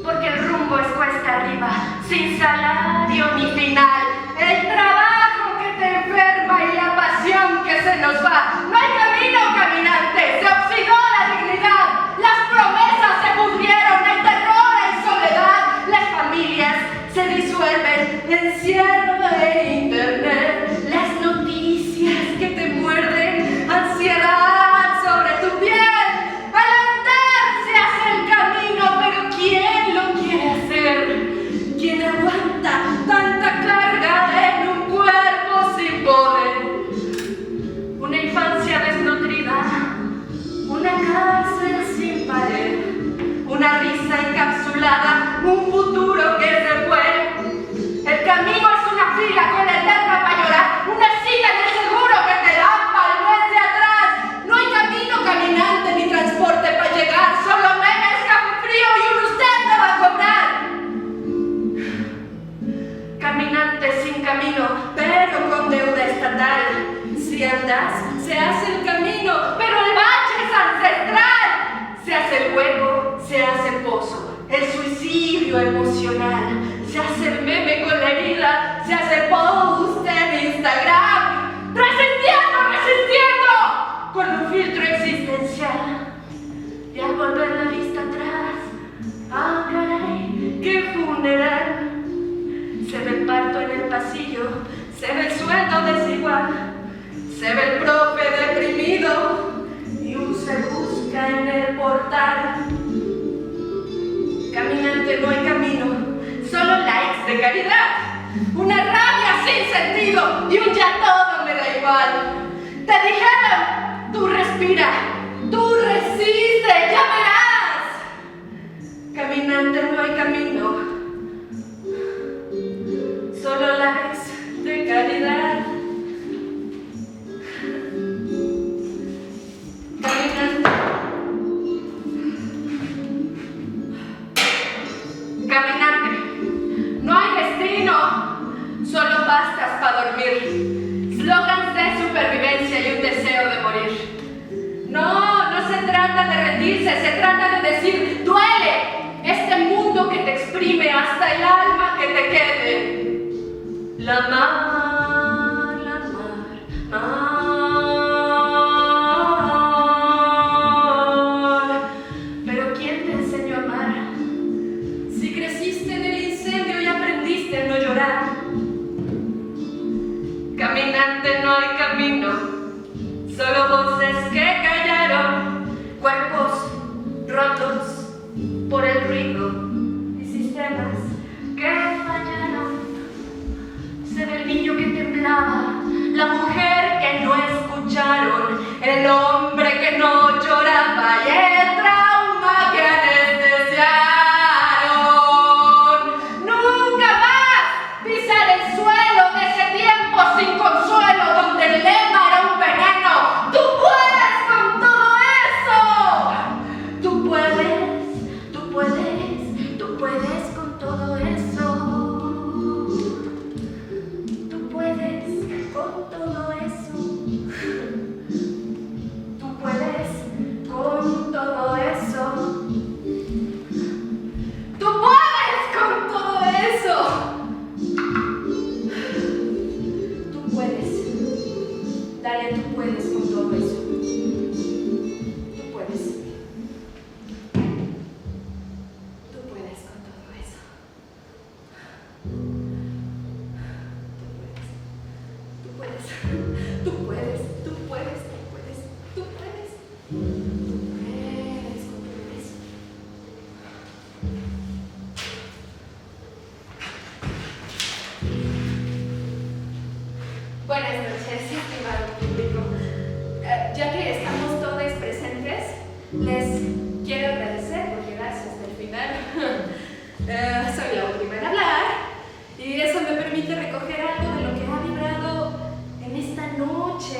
porque el rumbo es cuesta arriba, sin salario ni final, el trabajo que te enferma y la pasión que se nos va, no hay camino, caminante, se oxidó la dignidad, las promesas se pudrieron, el terror en soledad, las familias se disuelven, encierro de internet, las noticias que te muerden, ansiedad sobre tu piel, al andar se hace el camino, pero ¿quién lo quiere hacer? ¿Quién aguanta tanta carga en un cuerpo sin poder? Una infancia desnutrida, una cárcel sin pared, una risa encapsulada, un futuro que se fue. El camino es una fila con la eterna para llorar, una cita en el seguro que te dan para el mes de atrás. No hay camino, caminante, ni transporte para llegar, solo memes, café frío y un usted te va a cobrar. Caminante sin camino, pero con deuda estatal. Si andas, se hace el camino, pero el bache es ancestral. Se hace el hueco, se hace el pozo, el suicidio emocional. Se hace el meme con la herida, se hace el post en Instagram. Resistiendo, con un filtro existencial. Y al volver la vista atrás, ¡ah, caray, qué funeral! Se ve el parto en el pasillo, se ve el sueldo desigual, se ve el profe deprimido y un se busca en el portal. Caminante, no hay camino, solo likes de caridad, una rabia sin sentido y un ya todo me da igual. Te dijeron, tú respira, tú resiste, ya verás. Caminante, no hay camino, solo likes de caridad. Caminante, no hay destino, solo pastas para dormir, slogans de supervivencia y un deseo de morir. No se trata de rendirse, se trata de decir, duele este mundo que te exprime hasta el alma que te quede. La mar. Pero ¿quién te enseñó a amar? Si creciste en el incendio y aprendiste a no llorar. Caminante, no hay camino, solo voces que callaron, cuerpos rotos por el ruido y sistemas que fallaron. Se ve el niño que temblaba, la mujer que no escucharon, el hombre que no lloraba y el trauma que anestesiaron. Nunca más pisar el suelo de ese tiempo sin consuelo, donde el lema era un veneno. ¡Tú puedes con todo eso! Tú puedes Buenas noches, estimado público. Ya que estamos todos presentes, les quiero agradecer por quedarse hasta el final. Soy la última en hablar y eso me permite recoger algo de lo que ha vibrado en esta noche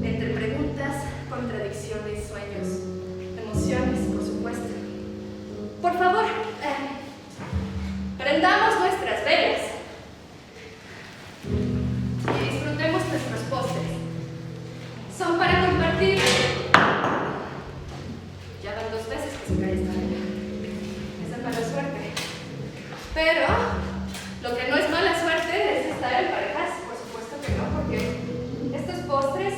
entre preguntas, contradicciones, sueños, emociones, por supuesto. Por favor, prendamos nuestras velas y disfrutemos nuestros postres. Son para compartir. Ya van 2 veces que se cae esta vela. Esa es mala suerte. Pero lo que no es mala suerte es estar en parejas. Por supuesto que no, porque estos postres,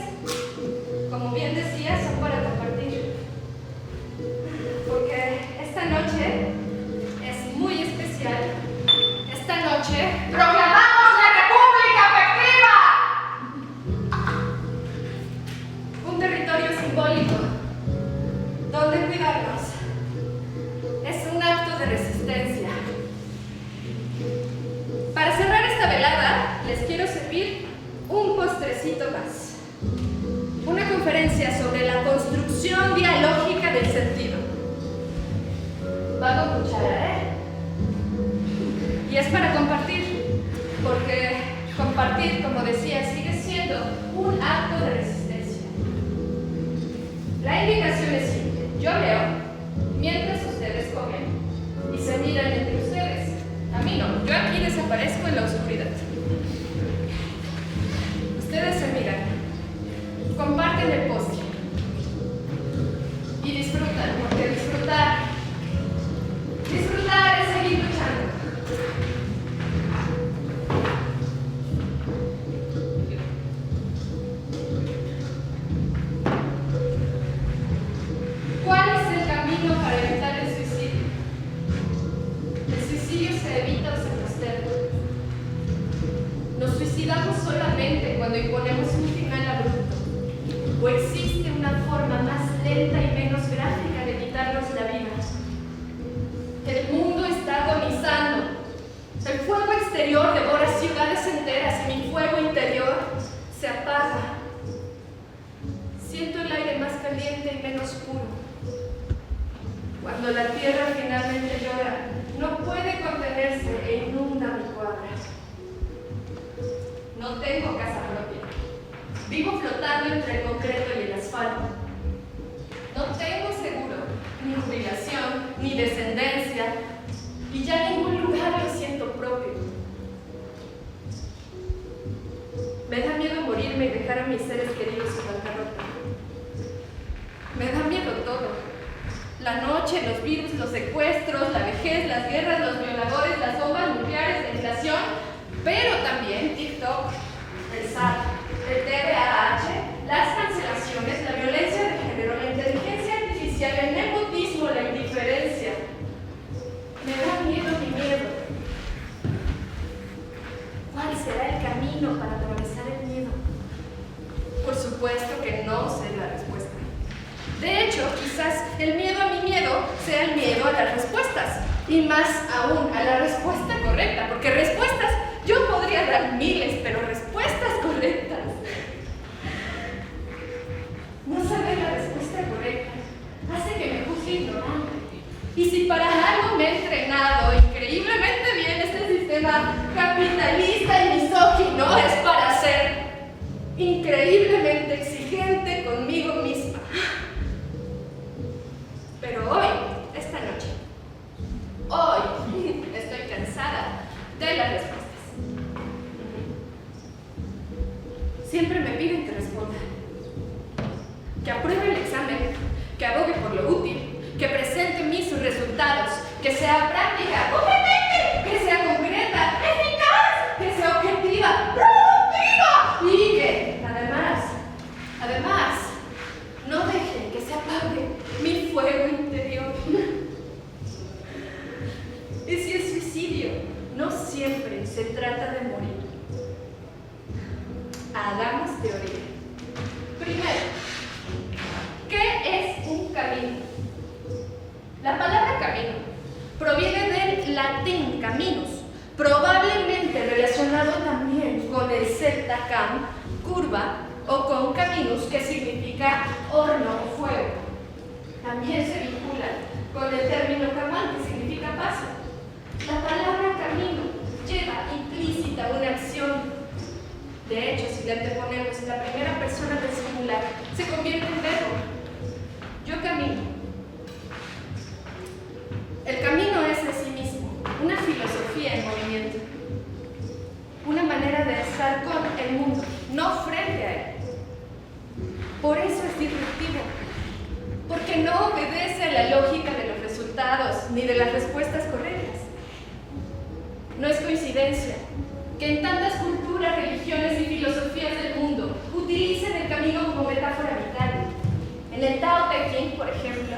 como bien decía, son para compartir. Porque esta noche es muy especial. Esta noche ¡proclamamos la República Efectiva! un territorio simbólico donde cuidarnos es un acto de resistencia. Para cerrar esta velada, les quiero servir un postrecito más. Una conferencia sobre la construcción dialógica del sentido. Va con cuchara, ¿eh? Y es para compartir, porque compartir, como decía, sigue siendo un acto de resistencia. La invitación es simple. Yo leo mientras ustedes comen y se miran entre ustedes. A mí no, yo aquí desaparezco en la oscuridad. Ustedes se miran, comparten el postre y disfrutan, porque disfrutar es seguir luchando. ¿Cuál es el camino para evitar el suicidio? El suicidio se evita o se posterga. Nos suicidamos solamente cuando imponemos un final abrupto. ¿O existe una forma más lenta y menos gráfica de quitarnos la vida? El mundo está agonizando. El fuego exterior devora ciudades enteras y mi fuego interior se apaga. Siento el aire más caliente y menos puro. Cuando la tierra finalmente llora, no puede contenerse e inunda mi cuadra. No tengo casa propia. Vivo flotando entre el concreto y el asfalto. No tengo seguro, ni jubilación, ni descendencia, y ya ningún lugar lo siento propio. Me da miedo morirme y dejar a mis seres queridos en bancarrota. Me da miedo todo. La noche, los virus, los secuestros, la vejez, las guerras, los violadores, las bombas nucleares, la inflación, pero también TikTok, el SAT, el TDAH, las cancelaciones, la violencia de género, la inteligencia artificial, el nepotismo, la indiferencia. Me da miedo mi miedo. ¿Cuál será el camino para atravesar el miedo? Por supuesto que no sé la respuesta. De hecho, quizás el miedo a mi miedo sea el miedo a las respuestas, y más aún a la respuesta correcta, porque respuestas, yo podría dar miles, pero respuestas correctas. No saber la respuesta correcta hace que me juzgue ignorante. Y si para algo me he entrenado increíblemente bien este sistema capitalista y misógino, es para ser increíblemente exigente conmigo misma. Pero hoy, esta noche, hoy estoy cansada de las respuestas. Siempre me piden que responda, que apruebe el examen, que abogue por lo útil, que presente mis resultados, que sea práctica, competente, que sea concreta, eficaz, que sea objetiva, productiva y que, además, no deje que se apague mi fuego interior. Y si el suicidio no siempre se trata de morir, hagamos teoría. Primero, ¿qué es un camino? La palabra camino proviene del latín caminos, probablemente relacionado también con el celta cam, curva, o con caminus, que significa horno o fuego. También se vinculan con el término camán, que significa paso. La palabra camino lleva implícita una acción. De hecho, si le anteponemos la primera persona del singular, se convierte en verbo. Yo camino. El camino es de sí mismo una filosofía en movimiento, una manera de estar con el mundo, no frente a él. Por eso es disruptivo, porque no obedece a la lógica de los resultados ni de las respuestas correctas. No es coincidencia que en tantas culturas, religiones y filosofías del mundo utilicen el camino como metáfora vital. En el Tao Te Ching, por ejemplo,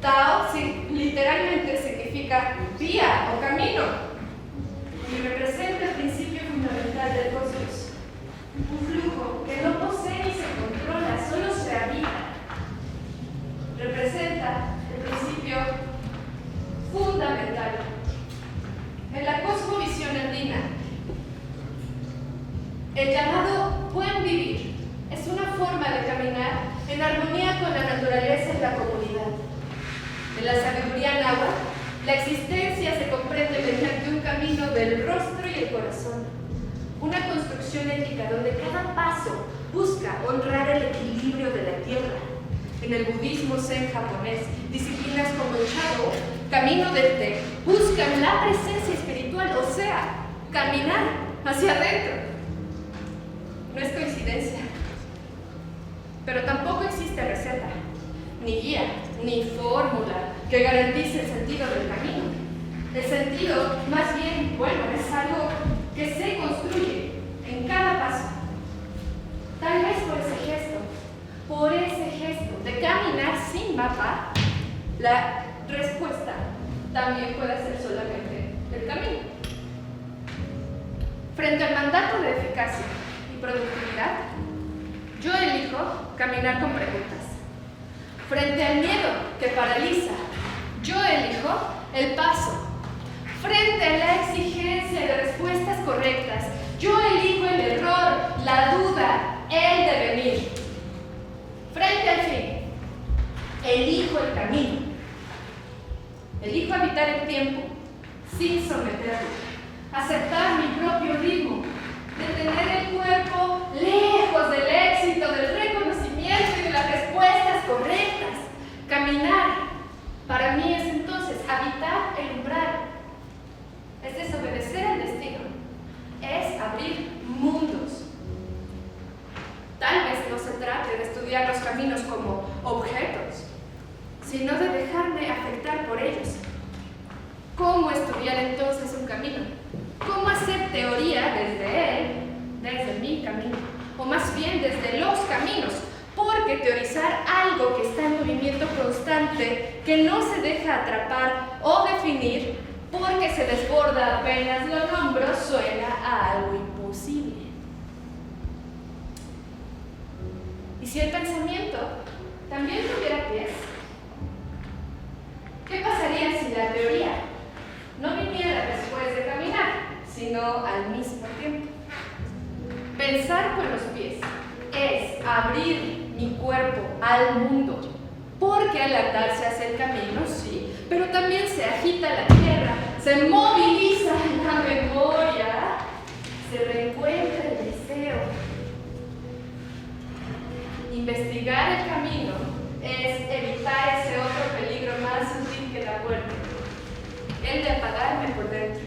Tao literalmente significa vía o camino y representa el principio fundamental del cosmos. Un flujo que no posee ni se controla, solo se habita. Representa el principio fundamental. En la cosmovisión andina, el llamado buen vivir es una forma de caminar en armonía con la naturaleza y la comunidad. En la sabiduría náhuatl, la existencia se comprende mediante un camino del rostro y el corazón, una construcción ética donde cada paso busca honrar el equilibrio de la tierra. En el budismo zen japonés, disciplinas como el Shago, camino del té, buscan la presencia espiritual, o sea, caminar hacia adentro. No es coincidencia, pero tampoco existe receta, ni guía, ni fórmula que garantice el sentido del camino. El sentido, más bien, bueno, es algo que se construye en cada paso. Tal vez por ese gesto de caminar sin mapa, la respuesta también puede ser solamente el camino. Frente al mandato de eficacia y productividad, yo elijo caminar con preguntas. Frente al miedo que paraliza, yo elijo el paso. Frente a la exigencia de respuestas correctas, yo elijo el error, la duda, el devenir. Frente al fin, elijo el camino. Elijo habitar el tiempo sin someterlo, aceptar mi propio ritmo, de tener el cuerpo lejos del éxito, del reconocimiento y de las respuestas correctas. Caminar, para mí, es entonces habitar el umbral. Es desobedecer al destino. Es abrir mundos. Tal vez no se trate de estudiar los caminos como objetos, sino de dejarme afectar por ellos. ¿Cómo estudiar entonces un camino? ¿Cómo hacer teoría desde él, desde mi camino? O más bien desde los caminos, porque teorizar algo que está en movimiento constante, que no se deja atrapar o definir, porque se desborda apenas lo nombro, suena a algo imposible. ¿Y si el pensamiento también tuviera pies? ¿Qué pasaría si la teoría no viniera después de caminar, sino al mismo tiempo? Pensar con los pies es abrir mi cuerpo al mundo, porque al andar se hace el camino, sí, pero también se agita la tierra, se moviliza la memoria, se reencuentra el deseo. Investigar el camino es evitar ese otro peligro más sutil que la muerte, el de apagarme por dentro.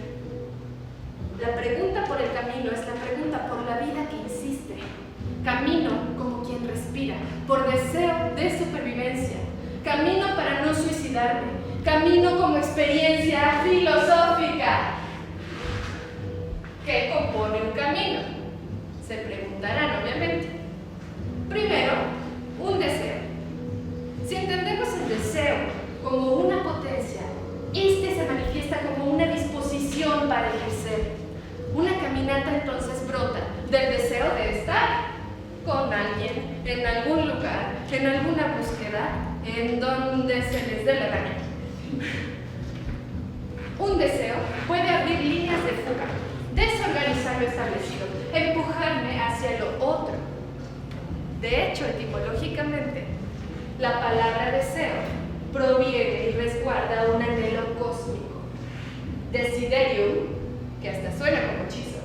La pregunta por el camino es la pregunta por la vida que insiste. Camino como quien respira, por deseo de supervivencia. Camino para no suicidarme. Camino como experiencia filosófica. ¿Qué compone un camino? Se preguntarán, obviamente. Primero, un deseo. Si entendemos el deseo como una potencia, este se manifiesta como una disposición para ejercer. Una caminata entonces brota del deseo de estar con alguien, en algún lugar, en alguna búsqueda, en donde se les dé la gana. Un deseo puede abrir líneas de fuga, desorganizar lo establecido, empujarme hacia lo otro. De hecho, etimológicamente, la palabra deseo proviene y resguarda un anhelo cósmico. Desiderium, que hasta suena como hechizo,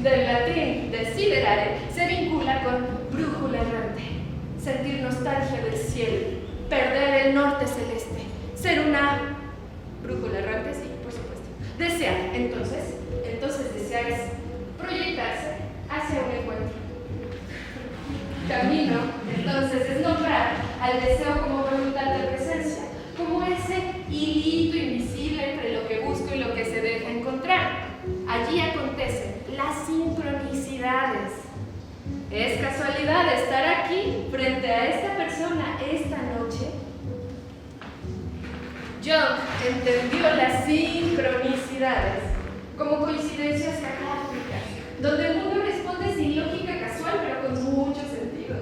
del latín desiderare, se vincula con brújula errante, sentir nostalgia del cielo, perder el norte celeste, ser una brújula errante, sí, por supuesto. Desear, entonces desear es proyectarse hacia un encuentro. Camino, entonces, es nombrar al deseo como voluntad de presencia, como ese hilito invisible entre lo que busco y lo que se deja encontrar. Allí acontecen las sincronicidades. ¿Es casualidad estar aquí frente a esta persona esta noche? Jung entendió las sincronicidades como coincidencias galácticas, donde el mundo responde sin lógica casual, pero con mucho sentido.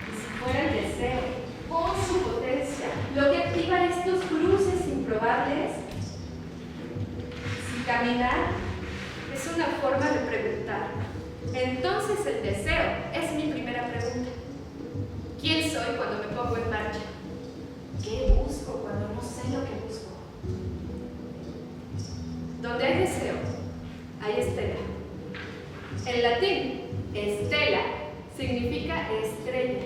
Y si fuera el deseo, con su potencia, lo que activa estos cruces improbables, si caminar es una forma de preguntar, entonces el deseo es mi primera pregunta. ¿Quién soy cuando me pongo en marcha? ¿Qué busco cuando no sé lo que busco? Donde hay deseo, hay estela. En latín, estela significa estrella.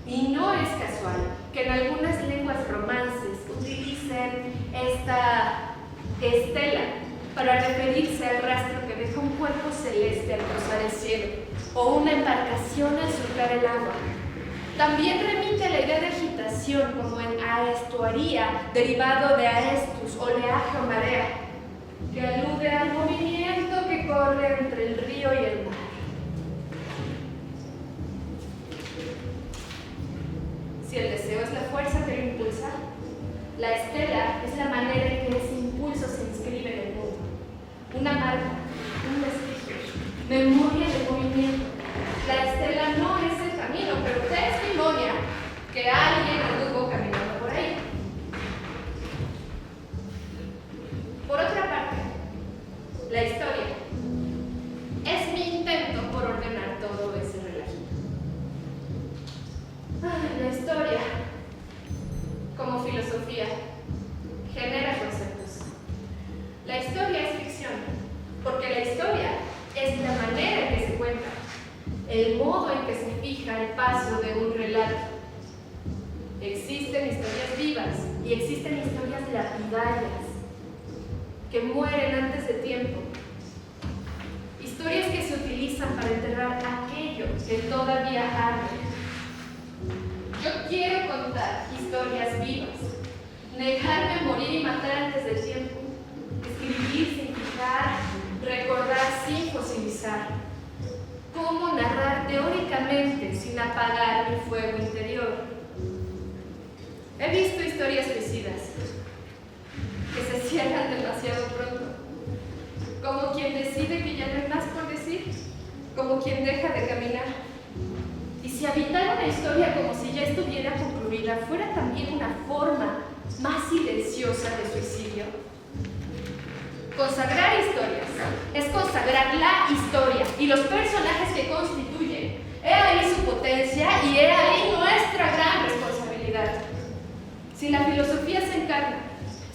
Y no es casual que en algunas lenguas romances utilicen esta estela para referirse al rastro que deja un cuerpo celeste al cruzar el cielo o una embarcación al surcar el agua. También remite a la idea de agitación, como en aestuaría, derivado de aestus, oleaje o marea, que alude al movimiento que corre entre el río y el mar. Si el deseo es la fuerza que lo impulsa, la estela es la manera en que ese impulso se inscribe en el mundo. Una marca, un vestigio, memoria de movimiento. La estela no es el camino, pero testimonia que alguien anduvo caminando por ahí. Por otra parte, la historia es mi intento por ordenar todo ese relajito. La historia, como filosofía, genera conceptos. La historia es ficción, porque la historia es la manera en que se cuenta, el modo en que se fija el paso de un relato. Existen historias vivas y existen historias lapidarias que mueren antes de tiempo. Historias que se utilizan para enterrar aquello que todavía arde. Yo quiero contar historias vivas, negarme a morir y matar antes del tiempo, escribir sin fijar, recordar sin fosilizar. Cómo narrar teóricamente sin apagar mi fuego interior. He visto historias suicidas que se cierran demasiado pronto, como quien decide que ya no hay más por decir, como quien deja de caminar. Y si habitar una historia como si ya estuviera concluida fuera también una forma más silenciosa de suicidio. Consagrar historias es consagrar la historia y los personajes que constituyen. He ahí su potencia y he ahí nuestra gran responsabilidad. Si la filosofía se encarna,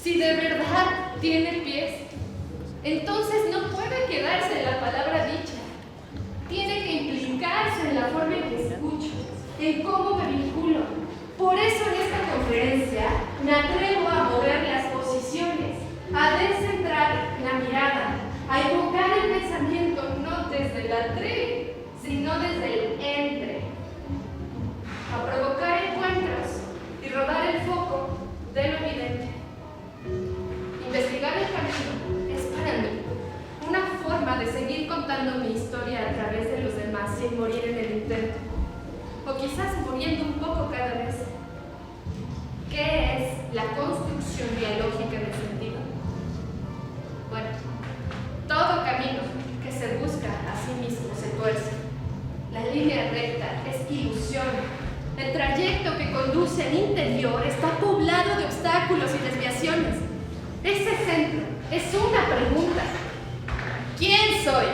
si de verdad tiene pies, entonces no puede quedarse en la palabra dicha. Tiene que implicarse en la forma en que escucho, en cómo me vinculo. Por eso en esta conferencia me atrevo a mover las posiciones, a descentrar la mirada, a evocar el pensamiento no desde la tri, sino desde el entre, a provocar encuentros y rodar el foco de lo evidente. Investigar el camino es para mí una forma de seguir contando mi historia a través de los demás sin morir en el intento, o quizás muriendo un poco cada vez. ¿Qué es la construcción dialógica del sentido? Bueno, todo camino que se busca a sí mismo se tuerce. La línea recta es ilusión. El trayecto que conduce al interior está poblado de obstáculos y desviaciones. Ese centro es una pregunta. ¿Quién soy?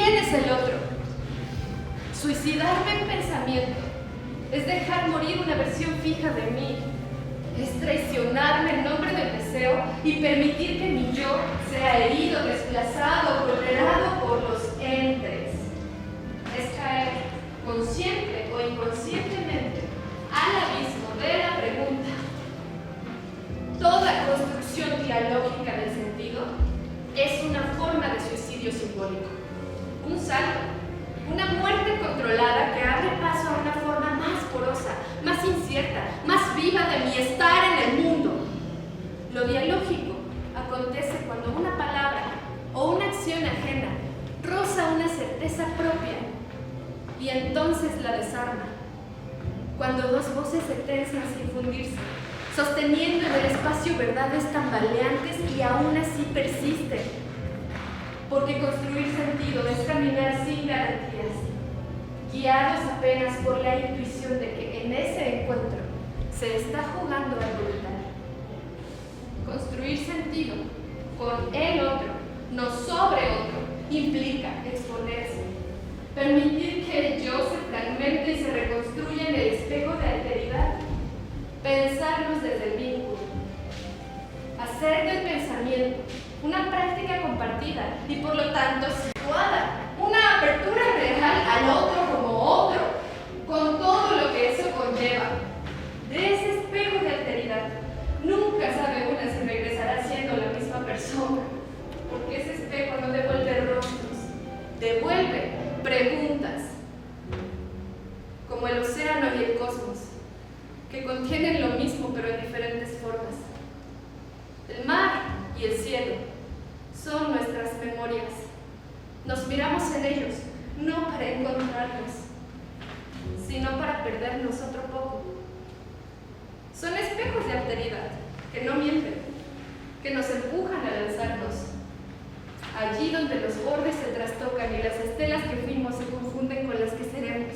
¿Quién es el otro? Suicidarme en pensamiento es dejar morir una versión fija de mí. Es traicionarme en nombre del deseo y permitir que mi yo sea herido, desplazado, vulnerado por los entes. Es caer, consciente o inconscientemente, al abismo de la pregunta. Toda construcción dialógica del sentido es una forma de suicidio simbólico. Un salto, una muerte controlada que abre paso a una forma más porosa, más incierta, más viva de mi estar en el mundo. Lo dialógico acontece cuando una palabra o una acción ajena roza una certeza propia y entonces la desarma. Cuando dos voces se tensan sin fundirse, sosteniendo en el espacio verdades tambaleantes y aún así persisten. Porque construir sentido es caminar sin garantías, guiados apenas por la intuición de que en ese encuentro se está jugando algo vital. Construir sentido con el otro, no sobre otro, implica exponerse, permitir que el yo se fragmente y se reconstruya en el espejo de alteridad, pensarnos desde el vínculo, hacer del pensamiento una práctica compartida y por lo tanto situada, una apertura real al otro como otro, con todo lo que eso conlleva. De ese espejo de alteridad, nunca sabe una si regresará siendo la misma persona, porque ese espejo no devuelve rostros, devuelve preguntas, como el océano y el cosmos, que contienen lo mismo pero en diferentes formas. El mar y el cielo son nuestras memorias. Nos miramos en ellos, no para encontrarnos, sino para perdernos otro poco. Son espejos de alteridad que no mienten, que nos empujan a lanzarnos. Allí donde los bordes se trastocan y las estelas que fuimos se confunden con las que seremos.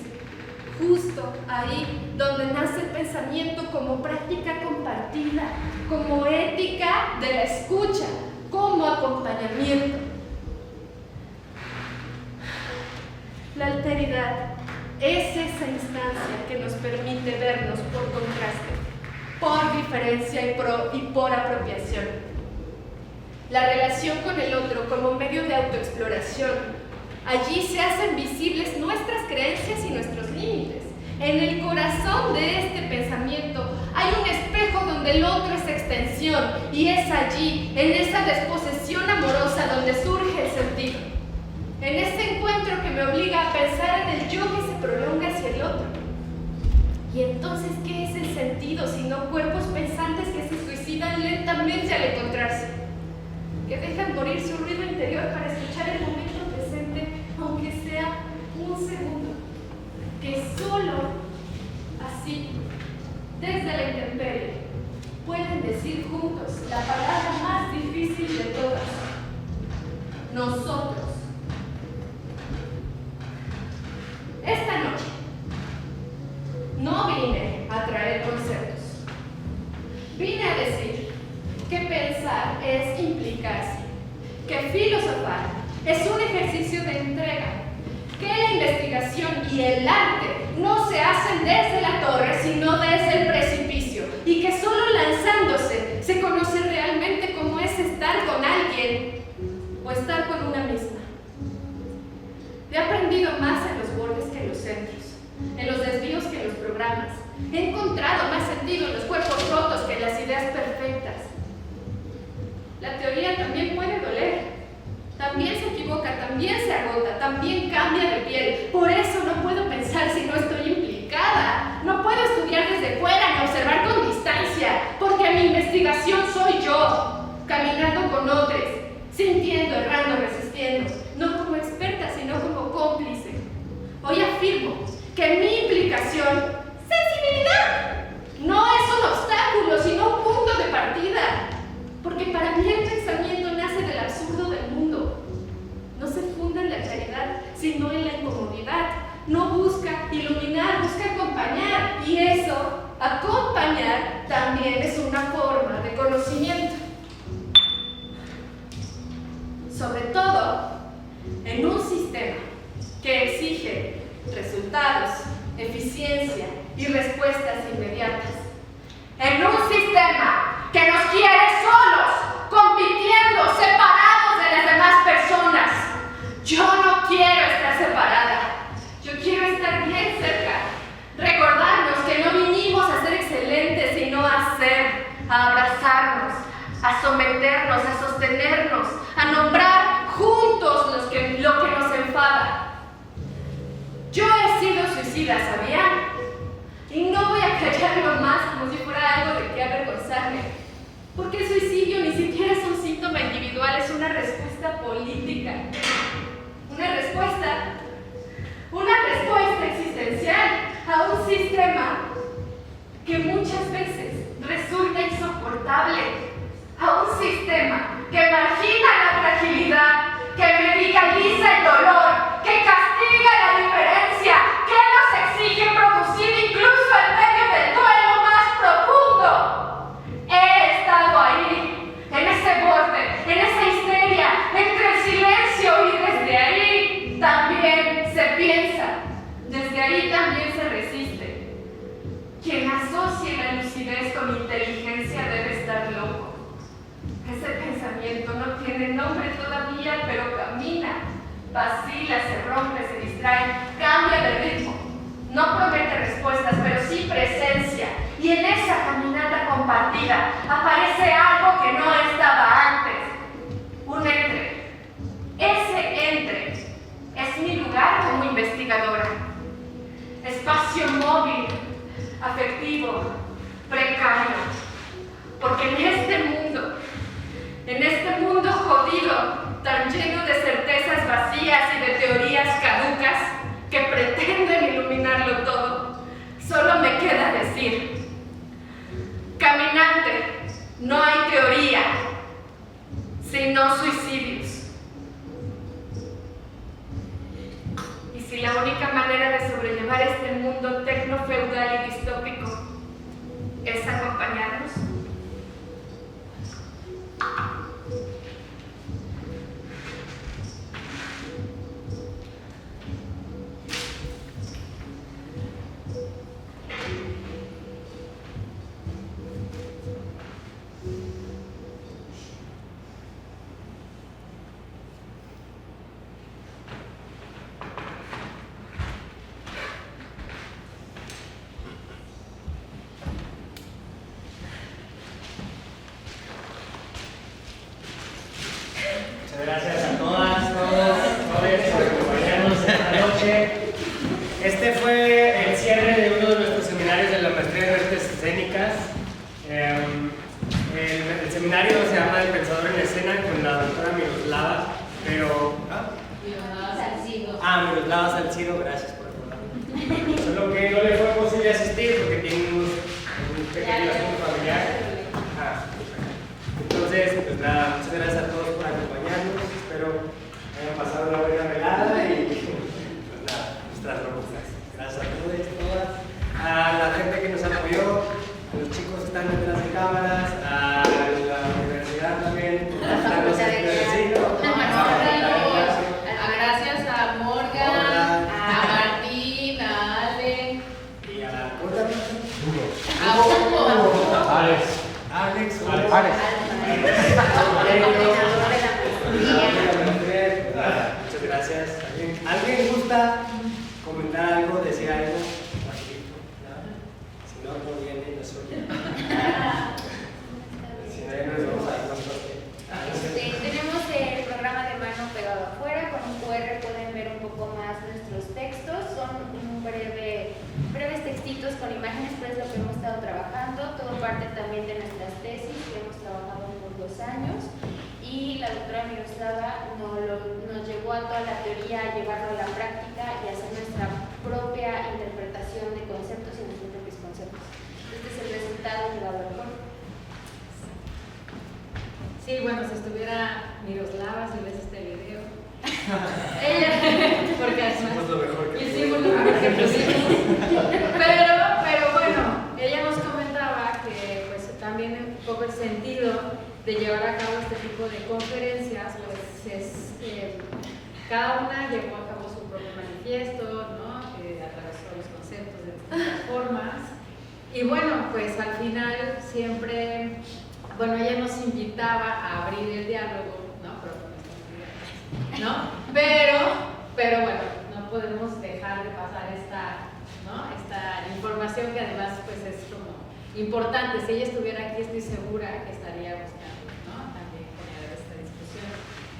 Justo ahí donde nace el pensamiento como práctica compartida, como ética de la escucha, como acompañamiento. La alteridad es esa instancia que nos permite vernos por contraste, por diferencia y por apropiación. La relación con el otro como medio de autoexploración. Allí se hacen visibles nuestras creencias y nuestros límites. En el corazón de este pensamiento hay un espejo donde el otro es extensión y es allí, en esa desposesión amorosa donde surge el sentido. En ese encuentro que me obliga a pensar en el yo que se prolonga hacia el otro. Y entonces, ¿qué es el sentido sino cuerpos pensantes que se suicidan lentamente al encontrarse? Que dejan morir su ruido interior para escuchar el momento presente, aunque sea un segundo. Que solo así, desde la intemperie, pueden decir juntos la palabra más difícil de todas. Nosotros. Esta noche no vine a traer conceptos. Vine a decir que pensar es implicarse, que filosofar es un ejercicio de entrega, que la investigación y el arte no se hacen desde la torre, sino desde el precipicio, y que solo lanzándose se conoce realmente cómo es estar con alguien o estar con una misma. He aprendido más en los bordes que en los centros, en los desvíos que en los programas. He encontrado más sentido en los cuerpos rotos que en las ideas perfectas. La teoría también puede doler. También se equivoca, también se agota, también cambia de piel. Por eso no puedo pensar si no estoy implicada. No puedo estudiar desde fuera ni observar con distancia, porque mi investigación soy yo, caminando con otros, sintiendo, errando, resistiendo, no como experta, sino como cómplice. Hoy afirmo que mi implicación, sensibilidad, no es un obstáculo, sino un punto de partida. Porque para mí el pensamiento nace del absurdo del mundo. No se funda en la claridad, sino en la incomodidad. No busca iluminar, busca acompañar. Y eso, acompañar, también es una forma de conocimiento. Sobre todo, en un sistema resultados, eficiencia y respuestas inmediatas. En un sistema que nos quiere solos, compitiendo, separados de las demás personas. Yo no quiero estar separada. Yo quiero estar bien cerca. Recordarnos que no vinimos a ser excelentes, sino a ser, a abrazarnos, a someternos, a sostenernos, a nombrar juntos lo que nos enfada. Yo he sido suicida, ¿sabían? Y no voy a callarlo más como si fuera algo de qué avergonzarme, porque el suicidio ni siquiera es un síntoma individual, es una respuesta política. Una respuesta existencial a un sistema que muchas veces resulta insoportable, a un sistema que margina la fragilidad, que medicaliza el dolor, que castiga la diferencia, que nos exige producir incluso en medio del duelo más profundo. He estado ahí, en ese borde, en esa histeria, entre el silencio, y desde ahí también se piensa, desde ahí también se resiste. Quien asocie la lucidez con inteligencia debe estar loco. Ese pensamiento no tiene nombre todavía, pero camina, vacila, se rompe, se distrae, cambia de ritmo. No promete respuestas, pero sí presencia. Y en esa caminata compartida aparece algo que no estaba antes. Un entre. Ese entre es mi lugar como investigadora. Espacio móvil, afectivo, precario. Porque en este mundo jodido, tan lleno de certezas vacías y de teorías caducas que pretenden iluminarlo todo, solo me queda decir: caminante, no hay teoría, sino suicidios. Y si la única manera de sobrellevar este mundo tecno-feudal y distópico es acompañarnos, Gracias a todas, todos por acompañarnos esta noche. Este fue el cierre de uno de nuestros seminarios de la maestría en artes escénicas. El seminario se llama El Pensador en Escena, con la doctora Miroslava, pero... Miroslava Salcido, gracias por acordarme. Solo que no le fue posible asistir porque tiene un pequeño asunto familiar. Entonces, pues nada, muchas gracias a todos por acompañarnos. Espero hayan pasado una buena velada y pues nada, nuestras propuestas. Gracias a todos, todas, a la gente que nos apoyó, a los chicos que están detrás de cámaras, a la universidad también, Gracias a Morgan, a Martín, a Ale y a la Hugo. Alex. Muchas gracias. ¿Alguien gusta comentar algo, decir algo? Si no, no viene, no soy. Si no, nos vamos a ir. Tenemos el programa de mano pegado afuera. Con un QR pueden ver un poco más nuestros textos. Son breves textitos con imágenes, pero es lo que hemos estado trabajando. Todo parte también de nuestras tesis que hemos trabajado por 2 años. Y la doctora Miroslava nos llevó a toda la teoría, a llevarlo a la práctica y hacer nuestra propia interpretación de conceptos y nuestros propios conceptos. Este es el resultado llegado al corte. Sí, bueno, si estuviera Miroslava, si ves este video. Porque hicimos lo mejor que pudimos. Pero bueno, ella nos comentaba que pues también un poco el sentido de llevar a cabo este tipo de conferencias, pues es cada una llevó a cabo su propio manifiesto, ¿no? Y bueno, pues al final siempre, bueno, ella nos invitaba a abrir el diálogo, ¿no? Pero bueno, no podemos dejar de pasar esta información que además pues es como importante. Si ella estuviera aquí, estoy segura que estaría buscando, ¿no? También generar esta discusión.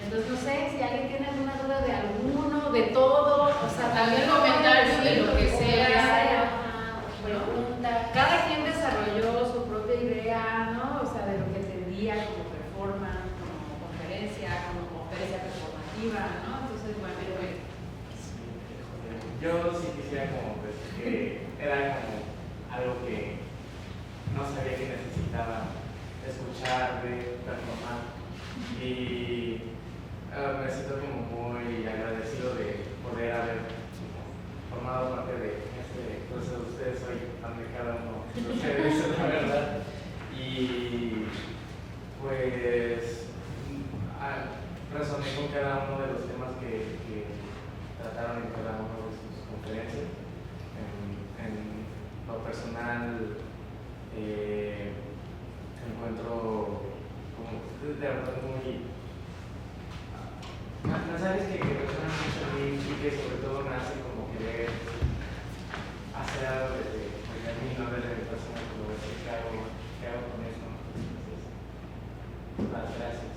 Entonces no sé si alguien tiene alguna duda de alguno, de todo, o sea, también comentarios de lo que sea. Pregunta. Cada quien desarrolló su propia idea, ¿no? O sea, de lo que entendía como performance, como conferencia performativa, ¿no? Entonces, bueno, yo sí quisiera como pues que era como algo que no sabía que necesitaba escuchar, ver, performar, y me siento como muy agradecido de poder haber formado parte de este proceso de ustedes hoy, donde cada uno de ustedes, la verdad. Y pues resoné con cada uno de los temas que trataron en cada una de sus conferencias. En lo personal, encuentro como de verdad muy mensajes que resuenan mucho a mí y que sobre todo me hacen como querer hacer algo desde mí, no desde mi persona, como decir qué hago con eso. Entonces, gracias.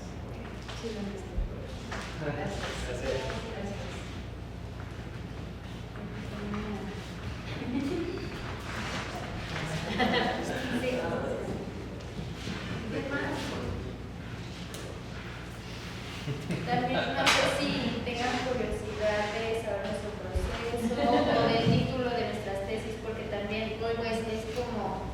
sí, gracias. También no sé si tengan curiosidad de saber nuestro proceso o del título de nuestras tesis, porque también pues es como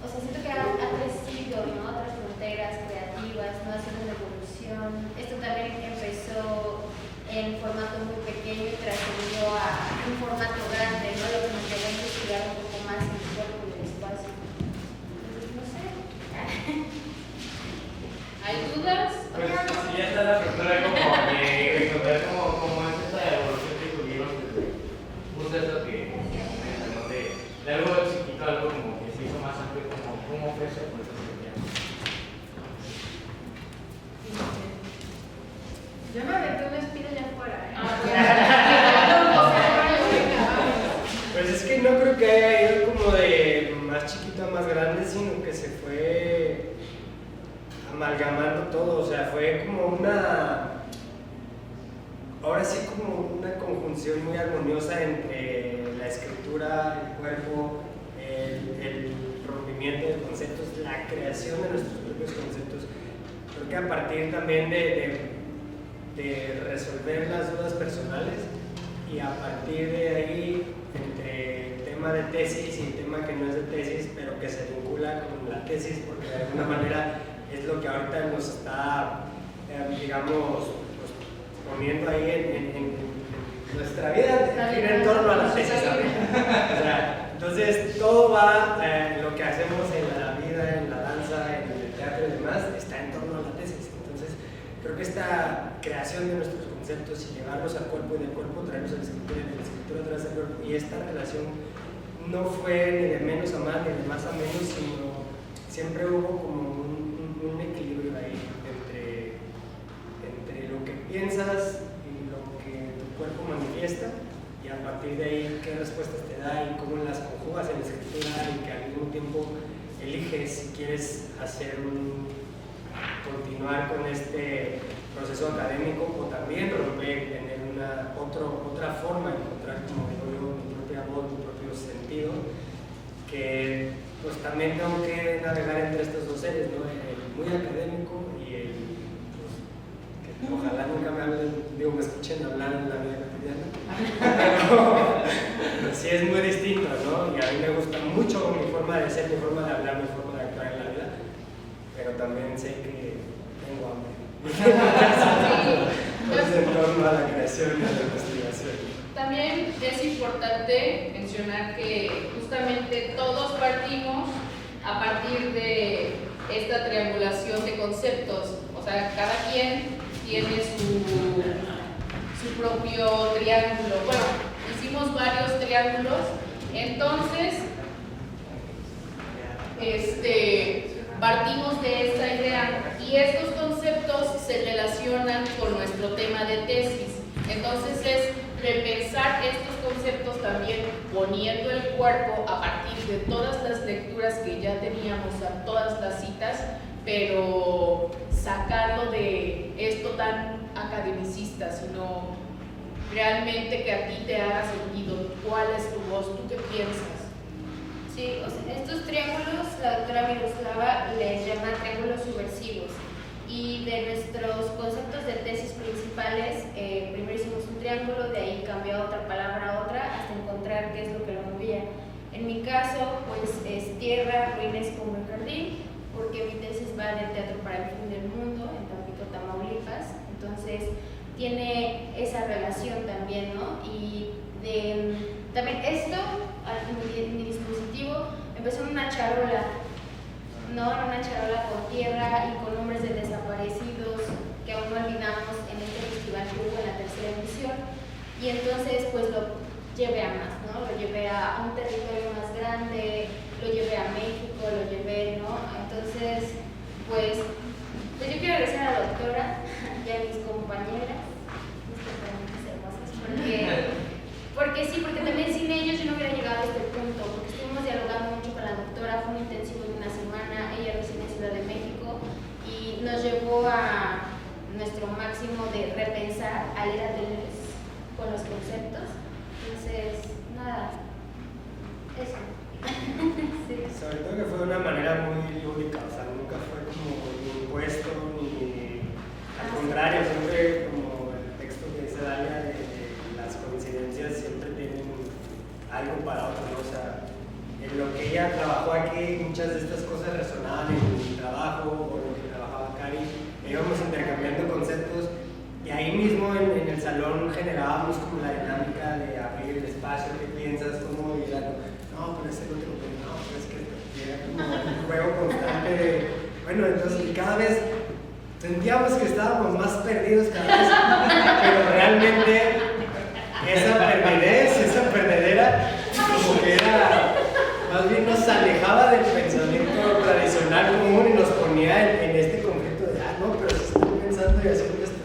o sea, siento que ha crecido, ¿no? Otras fronteras creativas, ¿no? Haciendo una evolución. Esto también empezó en formato muy pequeño y trascendió a un formato grande, ¿no? Lo que nos llevó a investigar un poco más en el cuerpo y el espacio. Entonces, no sé. ¿Hay dudas? Pues sí, ya está la apertura como de encontrar cómo es esta evolución que tuvieron desde justo esto que mencionó de algo chiquito, algo como que se hizo más amplio, como cómo fue eso, pues eso ya. Yo me aventé un espíritu allá afuera, ¿eh? Pues es que no creo que haya ido como de más chiquito a más grande, sino que se fue amalgamando todo, o sea, fue como ahora sí como una conjunción muy armoniosa entre la escritura, el cuerpo, el rompimiento de conceptos, la creación de nuestros propios conceptos. Creo que a partir también de resolver las dudas personales y a partir de ahí, entre el tema de tesis y el tema que no es de tesis, pero que se vincula con la tesis, porque de alguna manera es lo que ahorita nos está, digamos, pues, poniendo ahí en nuestra vida, gira en torno a la tesis. O sea, entonces todo va, lo que hacemos en la vida, en la danza, en el teatro y demás, está en torno a la tesis. Entonces, creo que esta creación de nuestros conceptos y llevarlos al cuerpo y del cuerpo traerlos a la escritura y de la escritura traerlos al cuerpo, y esta relación no fue ni de menos a más ni de más a menos, sino siempre hubo como un equilibrio ahí entre lo que piensas y lo que tu cuerpo manifiesta, y a partir de ahí qué respuestas te da y cómo las conjugas en la escritura, y que al mismo tiempo eliges si quieres continuar con este proceso académico o también romper, tener otra forma, encontrar, como digo yo, mi propia voz, mi propio sentido, que pues también tengo que navegar entre estos dos seres, ¿no? El muy académico y el, pues, que ojalá nunca me escuchen hablar en la vida cotidiana, pero sí es muy distinto, ¿no? Y a mí me gusta mucho mi forma de ser, mi forma de hablar, mi forma de actuar en la vida, pero también sé que tengo hambre. Entonces, en torno a la creación y a la investigación. También es importante mencionar que justamente todos partimos a partir de esta triangulación de conceptos, o sea, cada quien tiene su propio triángulo. Bueno, hicimos varios triángulos Entonces, partimos de esta idea y estos conceptos se relacionan con nuestro tema de tesis. Entonces es repensar estos conceptos también poniendo el cuerpo a partir de todas las lecturas que ya teníamos, a todas las citas, pero sacarlo de esto tan academicista, sino realmente que a ti te haga sentido. ¿Cuál es tu voz? ¿Tú qué piensas? Sí, o sea, estos triángulos, la doctora Miroslava les llama triángulos subversivos. Y de nuestros conceptos de tesis principales, primero hicimos un triángulo, de ahí cambió otra palabra a otra hasta encontrar qué es lo que lo movía. En mi caso, pues es tierra, ruinas como el jardín, porque mi tesis va de Teatro para el Fin del Mundo en Tampico, Tamaulipas. Entonces tiene esa relación también, ¿no? Y también esto, mi dispositivo, empezó en una charola, ¿no? En una charola con tierra y con nombres de desaparecidos que aún no olvidamos en este festival que hubo en la tercera edición. Y entonces pues lo llevé a más, ¿no? Lo llevé a un territorio más grande, lo llevé a México, lo llevé, ¿no? Entonces, pues yo quiero agradecer a la doctora y a mis compañeras hermosas, porque sí, porque también sin ellos yo no hubiera llegado a este punto, porque estuvimos dialogando mucho con la doctora, fue un intensivo de una semana, ella reside en Ciudad de México, y nos llevó a nuestro máximo de repensar al Erateles con los conceptos. Entonces, nada, eso. Sí. Sobre todo que fue de una manera muy lúdica, o sea, nunca fue como impuesto ni al contrario, siempre como el texto que dice Dalia de las coincidencias siempre tienen algo para otro, ¿no? O sea, en lo que ella trabajó aquí, muchas de estas cosas resonaban en mi trabajo o en lo que trabajaba Cari, íbamos intercambiando conceptos y ahí mismo en el salón generábamos como la dinámica de abrir el espacio, qué piensas, cómo ir a no, pero ese otro, no, pero es que era como un juego constante de, bueno, entonces cada vez sentíamos que estábamos más perdidos cada vez, pero realmente esa perdidez, esa perdedera, como que era, más bien nos alejaba del pensamiento tradicional común y nos ponía en este conflicto de, no, pero si estoy pensando y haciendo esto.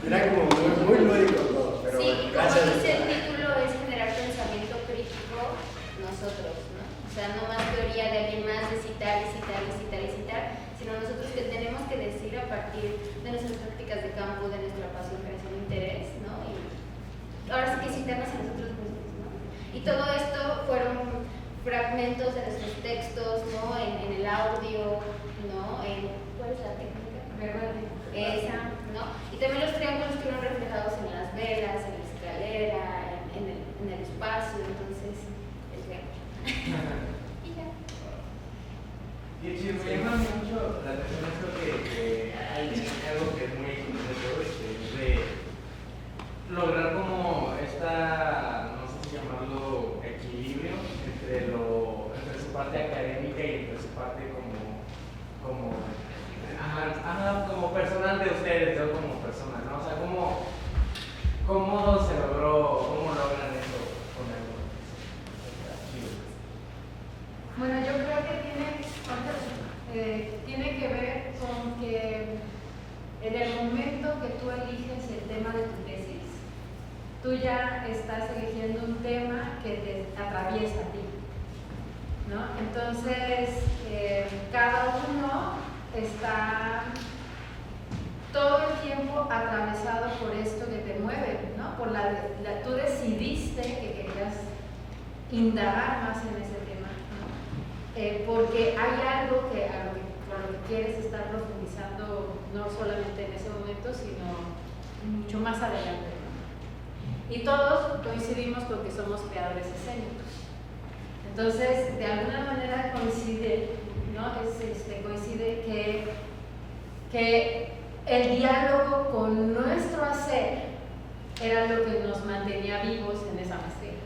Era como muy lúdico todo, pero sí, bueno, como gracias. dice el título, es generar pensamiento crítico nosotros, ¿no? O sea, no más teoría de alguien más, de citar y citar y citar y citar, sino nosotros que tenemos que decir a partir de nuestras prácticas de campo, de nuestra pasión, creación de interés, ¿no? Y ahora sí que citarnos a nosotros mismos, ¿no? Y todo esto fueron fragmentos de nuestros textos, ¿no? En el audio, ¿no? ¿Cuál es la técnica? Esa, ¿no? Y también los triángulos quedaron reflejados en las velas, en la escalera, en el espacio, entonces es bueno. Y ya. Y me llama mucho la atención esto que hay algo que es muy complejo, de lograr como esta, no sé si llamarlo equilibrio entre su parte académica y entre su parte como personal de ustedes, yo como persona, ¿no? O sea, ¿cómo se logró, cómo logran eso con algo? Bueno, yo creo que tiene que ver con que en el momento que tú eliges el tema de tu tesis, tú ya estás eligiendo un tema que te atraviesa a ti, ¿no? Entonces, cada uno está todo el tiempo atravesado por esto que te mueve, ¿no? Tú decidiste que querías indagar más en ese tema, ¿no? Porque hay algo por lo que quieres estar profundizando, no solamente en ese momento, sino mucho más adelante, ¿no? Y todos coincidimos con que somos creadores escénicos. Entonces, de alguna manera coincide, ¿no? Coincide que el diálogo con nuestro hacer era lo que nos mantenía vivos en esa maestría,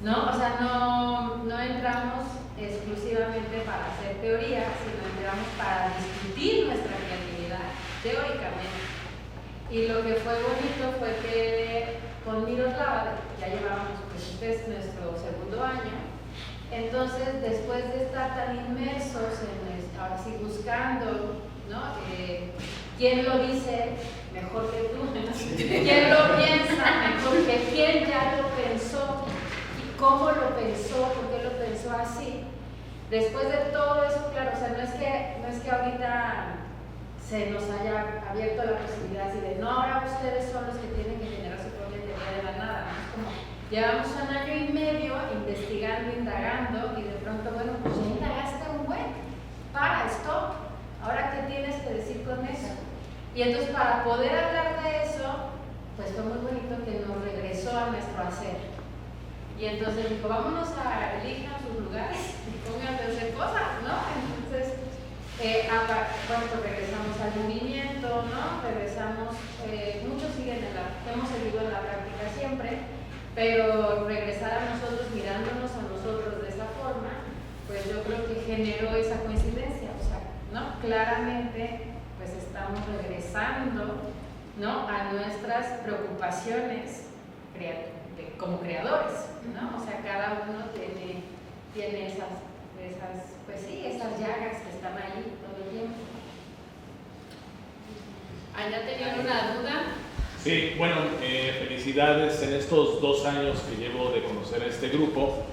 ¿no? O sea, no entramos exclusivamente para hacer teoría, sino entramos para discutir nuestra creatividad teóricamente. Y lo que fue bonito fue que con Miroslava, ya llevábamos, pues este es nuestro segundo año. Entonces, después de estar tan inmersos ahora sí buscando, ¿no? ¿Quién lo dice mejor que tú? ¿Quién lo piensa mejor que quién ya lo pensó? ¿Y cómo lo pensó? ¿Por qué lo pensó así? Después de todo eso, claro, o sea, no es que ahorita se nos haya abierto la posibilidad así de, no, ahora ustedes son los que tienen que generar su propia teoría de la nada, ¿no? Es como, llevamos 1 año y medio investigando, indagando, y de pronto, bueno, pues ya indagaste un buen, para esto, ahora qué tienes que decir con eso. Y entonces para poder hablar de eso, pues fue muy bonito que nos regresó a nuestro hacer. Y entonces dijo, vámonos a elijan sus lugares y pónganse a hacer cosas, ¿no? Entonces, bueno, pues regresamos al movimiento, ¿no? Regresamos, muchos siguen hemos seguido en la práctica siempre, pero regresar a nosotros, mirándonos a nosotros de esa forma, pues yo creo que generó esa coincidencia, o sea, ¿no? Claramente, pues estamos regresando, ¿no? A nuestras preocupaciones como creadores, ¿no? O sea, cada uno tiene esas, pues sí, esas llagas que están ahí todo el tiempo. ¿Allá tenían una duda? Sí, bueno, felicidades en estos 2 años que llevo de conocer a este grupo.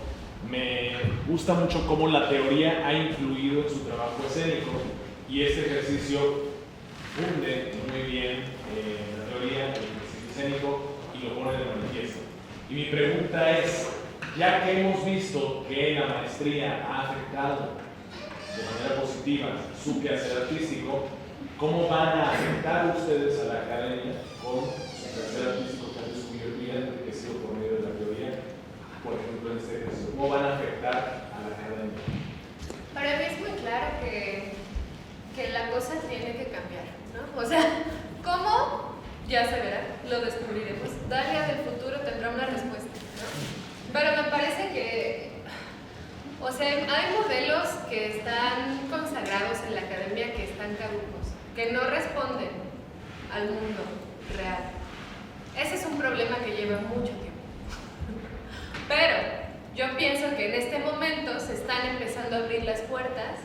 Me gusta mucho cómo la teoría ha influido en su trabajo escénico y este ejercicio funde muy bien la teoría, el ejercicio escénico y lo pone de manifiesto. Y mi pregunta es, ya que hemos visto que la maestría ha afectado de manera positiva su quehacer artístico, ¿cómo van a afectar ustedes a la academia con su quehacer artístico que han descubierto y han enriquecido por medio de la teoría? Por ejemplo, en este ejercicio, ¿cómo van a afectar a la academia? Para mí es muy claro que la cosa tiene que cambiar, ¿no? O sea, ¿cómo? Ya se verá, lo descubriremos. Dalia del futuro tendrá una respuesta, ¿no? Pero me parece que, o sea, hay modelos que están consagrados en la academia que están caducos, que no responden al mundo real. Ese es un problema que lleva mucho tiempo. Pero yo pienso que en este momento se están empezando a abrir las puertas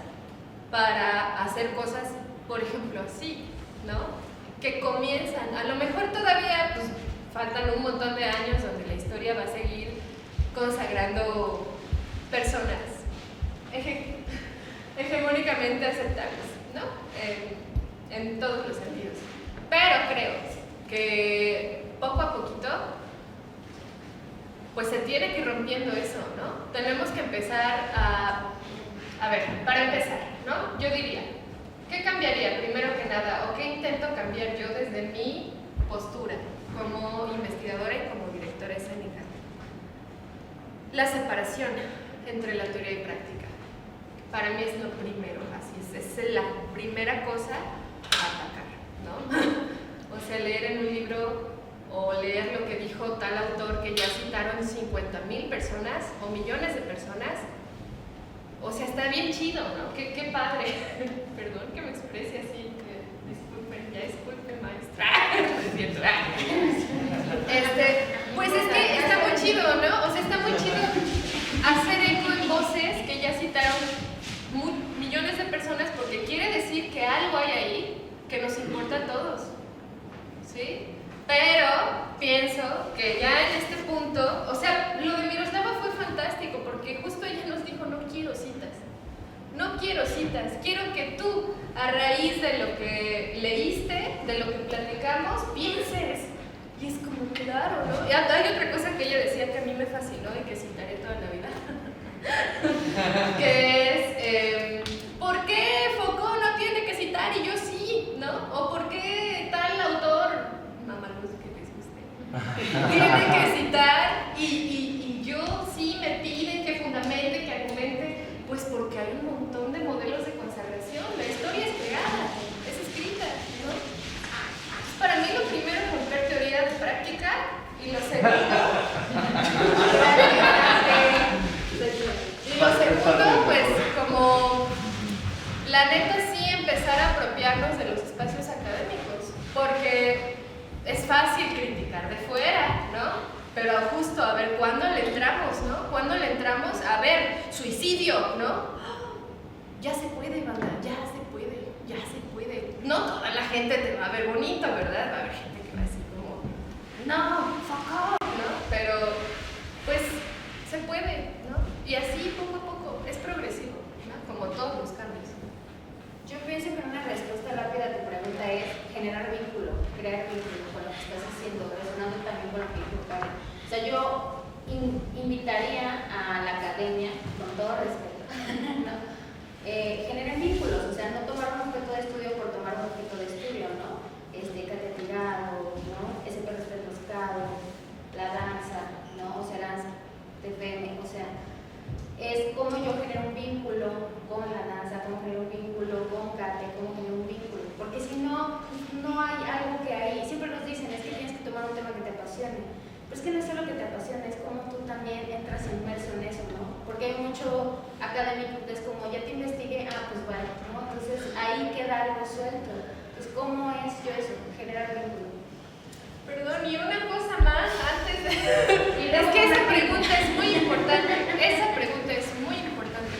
para hacer cosas, por ejemplo, así, ¿no? Que comienzan, a lo mejor todavía pues, faltan un montón de años donde la historia va a seguir consagrando personas hegemónicamente aceptables, ¿no? En todos los sentidos. Pero creo que poco a poquito pues se tiene que ir rompiendo eso, ¿no? Tenemos que empezar a ver, para empezar, ¿no? Yo diría, ¿qué cambiaría primero que nada o qué intento cambiar yo desde mi postura como investigadora y como directora escénica? La separación entre la teoría y práctica. Para mí es lo primero, así es la primera cosa a atacar, ¿no? O sea, leer en un libro o leer lo que dijo tal autor que ya citaron 50,000 personas o millones de personas. O sea, está bien chido, ¿no? Qué padre. Perdón que me exprese así. Disculpe, maestra. Pues es que está muy chido, ¿no? O sea, está muy chido hacer eco en voces que ya citaron millones de personas porque quiere decir que algo hay ahí que nos importa a todos, ¿sí? Pero pienso que ya en este punto, o sea, lo de Miroslava fue fantástico porque justo ella nos dijo, no quiero citas, quiero que tú, a raíz de lo que leíste, de lo que platicamos, pienses. Y es como, claro, ¿no? Y hay otra cosa que ella decía que a mí me fascinó y que citaré toda la vida, que es, ¿por qué Foucault no tiene que citar y yo sí, ¿no? O ¿por qué tal autor, mamaluz que les guste, tiene que citar y yo sí me piden que fundamente, que argumente? Pues porque hay un montón de modelos de consagración, la historia es creada, es escrita, ¿no? Para mí lo primero es romper teoría de práctica y lo segundo, pues como la neta sí empezar a apropiarnos de los espacios académicos, porque es fácil criticar de fuera, ¿no? pero justo, a ver, ¿cuándo le entramos, no? ¿Cuándo le entramos? A ver, suicidio, ¿no? Ya se puede, banda, ya se puede, ya se puede. No toda la gente te va a ver bonito, ¿verdad? Va a haber gente que va a decir como, no, fuck off, ¿no? Pero, pues, se puede, ¿no? Y así, poco a poco, es progresivo, ¿no? Como todos los cambios. Yo pienso que una respuesta rápida a tu pregunta es generar vínculo, crear vínculo con lo que estás haciendo, resonando también con lo que dijo Karen. O sea, yo invitaría a la academia, con todo respeto, ¿no? Generen vínculos, o sea, no tomar un objeto de estudio por tomar un objeto de estudio, ¿no? Catetirado, ¿no? SP Moscado, la danza, ¿no? O sea, danza, TPM, o sea, es cómo yo genero un vínculo con la danza, cómo genero un vínculo con Kate, cómo genero un vínculo, porque si no, no hay algo que ahí, siempre nos dicen, es que tienes que tomar un tema que te apasione, pero es que no es solo que te apasione, es como tú también entras inmerso en eso, ¿no? Porque hay mucho académico que es como, ya te investigué, pues bueno, ¿no? Entonces ahí queda algo suelto. Entonces, ¿cómo es yo eso? Generar vínculo. Perdón, y una cosa más antes de... es que esa pregunta es muy importante,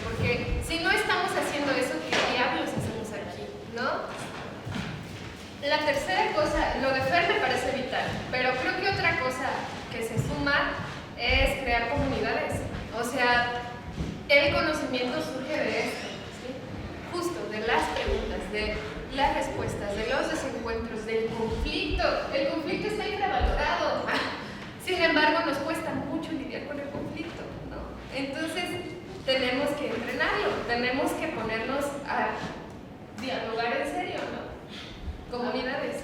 porque si no estamos haciendo eso, ¿qué diablos hacemos aquí? ¿No? La tercera cosa, lo de Fer me parece vital, pero creo que otra cosa que se suma es crear comunidades. O sea, el conocimiento surge de esto, ¿sí? Justo, de las preguntas, de las respuestas, de los desencuentros, del conflicto. El conflicto está infravalorado. Sin embargo, nos cuesta mucho lidiar con el conflicto, ¿no? Entonces, tenemos que entrenarlo, tenemos que ponernos a dialogar en serio, ¿no? Comunidades.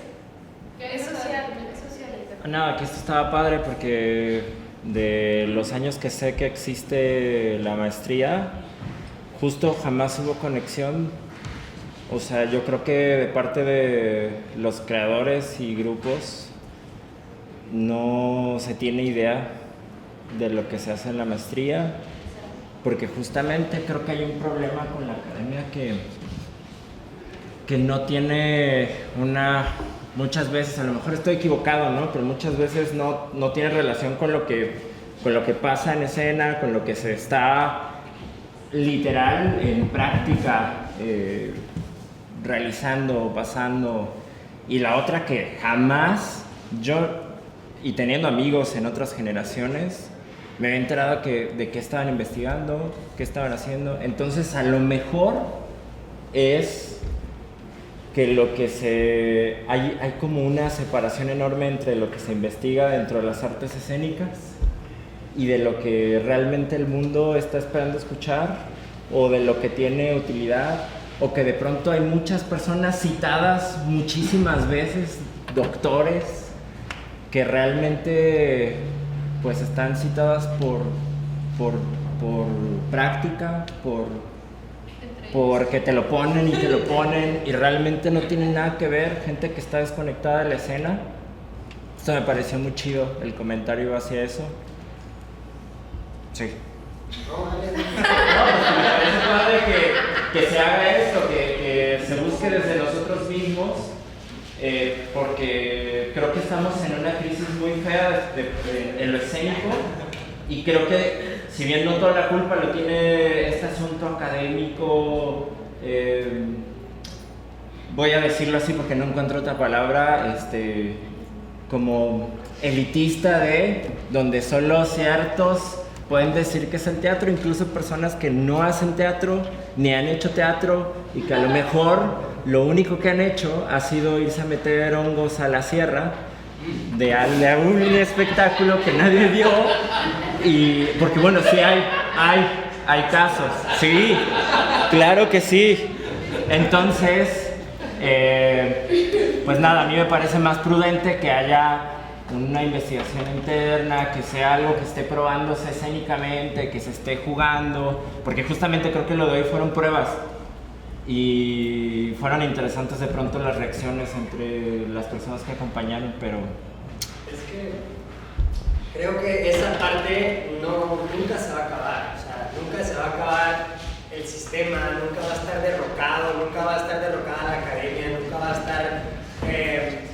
Es social, es social. No, que esto estaba padre porque de los años que sé que existe la maestría, justo jamás hubo conexión. O sea, yo creo que de parte de los creadores y grupos no se tiene idea de lo que se hace en la maestría, porque justamente creo que hay un problema con la academia que no tiene muchas veces, a lo mejor estoy equivocado, ¿no? Pero muchas veces no tiene relación con lo que pasa en escena, con lo que se está literal en práctica realizando, pasando. Y la otra que jamás yo, y teniendo amigos en otras generaciones, me había enterado de qué estaban investigando, qué estaban haciendo. Entonces, a lo mejor es que hay como una separación enorme entre lo que se investiga dentro de las artes escénicas y de lo que realmente el mundo está esperando escuchar, o de lo que tiene utilidad, o que de pronto hay muchas personas citadas muchísimas veces, doctores, que realmente pues están citadas por práctica, porque te lo ponen y te lo ponen y realmente no tienen nada que ver, gente que está desconectada de la escena. Esto me pareció muy chido, el comentario hacia eso. Sí. No, pues me parece padre que se haga esto, que se busque desde nosotros mismos, porque creo que estamos en una crisis muy fea en lo escénico, y creo que si bien no toda la culpa lo tiene este asunto académico, voy a decirlo así porque no encuentro otra palabra, como elitista, donde solo ciertos pueden decir que es el teatro, incluso personas que no hacen teatro ni han hecho teatro, y que a lo mejor lo único que han hecho ha sido irse a meter hongos a la sierra de un espectáculo que nadie vio. Y porque bueno, sí hay casos, sí, claro que sí. Entonces, pues nada, a mí me parece más prudente que haya una investigación interna, que sea algo que esté probándose escénicamente, que se esté jugando, porque justamente creo que lo de hoy fueron pruebas y fueron interesantes de pronto las reacciones entre las personas que acompañaron, pero... Es que creo que esa parte nunca se va a acabar, o sea, nunca se va a acabar el sistema, nunca va a estar derrocado, nunca va a estar derrocada la academia, nunca va a estar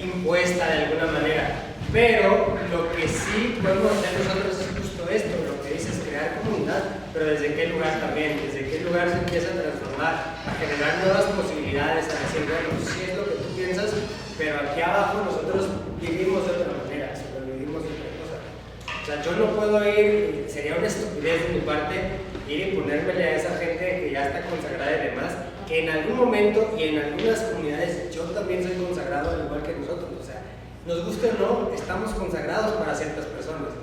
impuesta de alguna manera. Pero lo que que sí podemos hacer nosotros es justo esto, lo que dices, crear comunidad, pero desde qué lugar también, desde qué lugar se empieza a transformar, a generar nuevas posibilidades, a decir, bueno, sí es lo que tú piensas, pero aquí abajo nosotros vivimos de otra manera, sobrevivimos de otra cosa. O sea, yo no puedo ir, sería una estupidez de mi parte, ir y ponérmele a esa gente que ya está consagrada y demás, que en algún momento y en algunas comunidades yo también soy consagrado al igual que nosotros. O sea, nos guste o no, estamos consagrados para ciertas personas.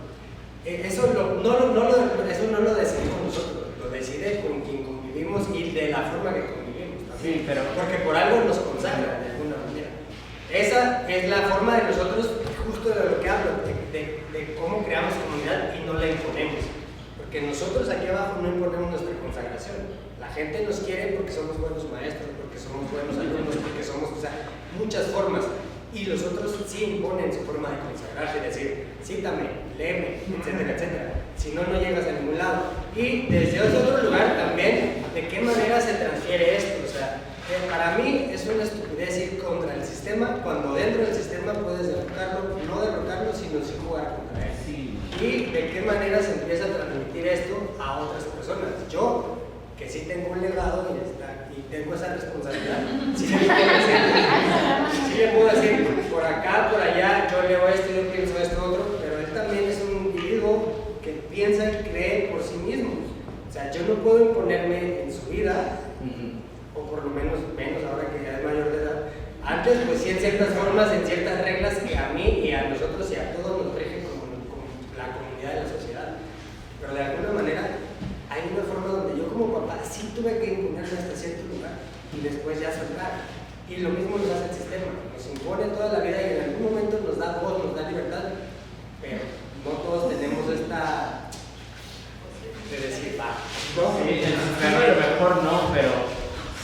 Eso no lo decidimos nosotros, lo decide con quien convivimos y de la forma que convivimos también. Sí, pero porque por algo nos consagra de alguna manera. Esa es la forma de nosotros, justo de lo que hablo, de cómo creamos comunidad y no la imponemos. Porque nosotros aquí abajo no imponemos nuestra consagración. La gente nos quiere porque somos buenos maestros, porque somos buenos alumnos, porque somos, o sea, muchas formas. Y los otros sí imponen su forma de consagrarse, es decir, cítame, léeme, etcétera, etcétera. Si no, no llegas a ningún lado. Y desde otro lugar también, ¿de qué manera se transfiere esto? O sea, para mí es una estupidez ir contra el sistema cuando dentro del sistema puedes derrocarlo, no derrocarlo, sino sí jugar contra él. sí. Y de qué manera se empieza a transmitir esto a otras personas. Yo, que sí tengo un legado y tengo esa responsabilidad, sí le puedo decir, por acá, por allá, yo leo esto, yo pienso esto, otro, pero él también es un individuo que piensa y cree por sí mismo. O sea, yo no puedo imponerme en su vida, o por lo menos ahora que ya es mayor de edad. Antes, pues sí, en ciertas formas, en ciertas reglas que a mí y a nosotros y a todos nos rigen como la comunidad de la sociedad. Pero de alguna manera hay una forma donde yo como papá sí tuve que imponerme hasta cierto lugar y después ya soltar. Y lo mismo nos hace el sistema, nos impone toda la vida y en algún momento nos da voz, nos da libertad, pero no todos tenemos esta de decir, va, no, sí, a lo mejor no, pero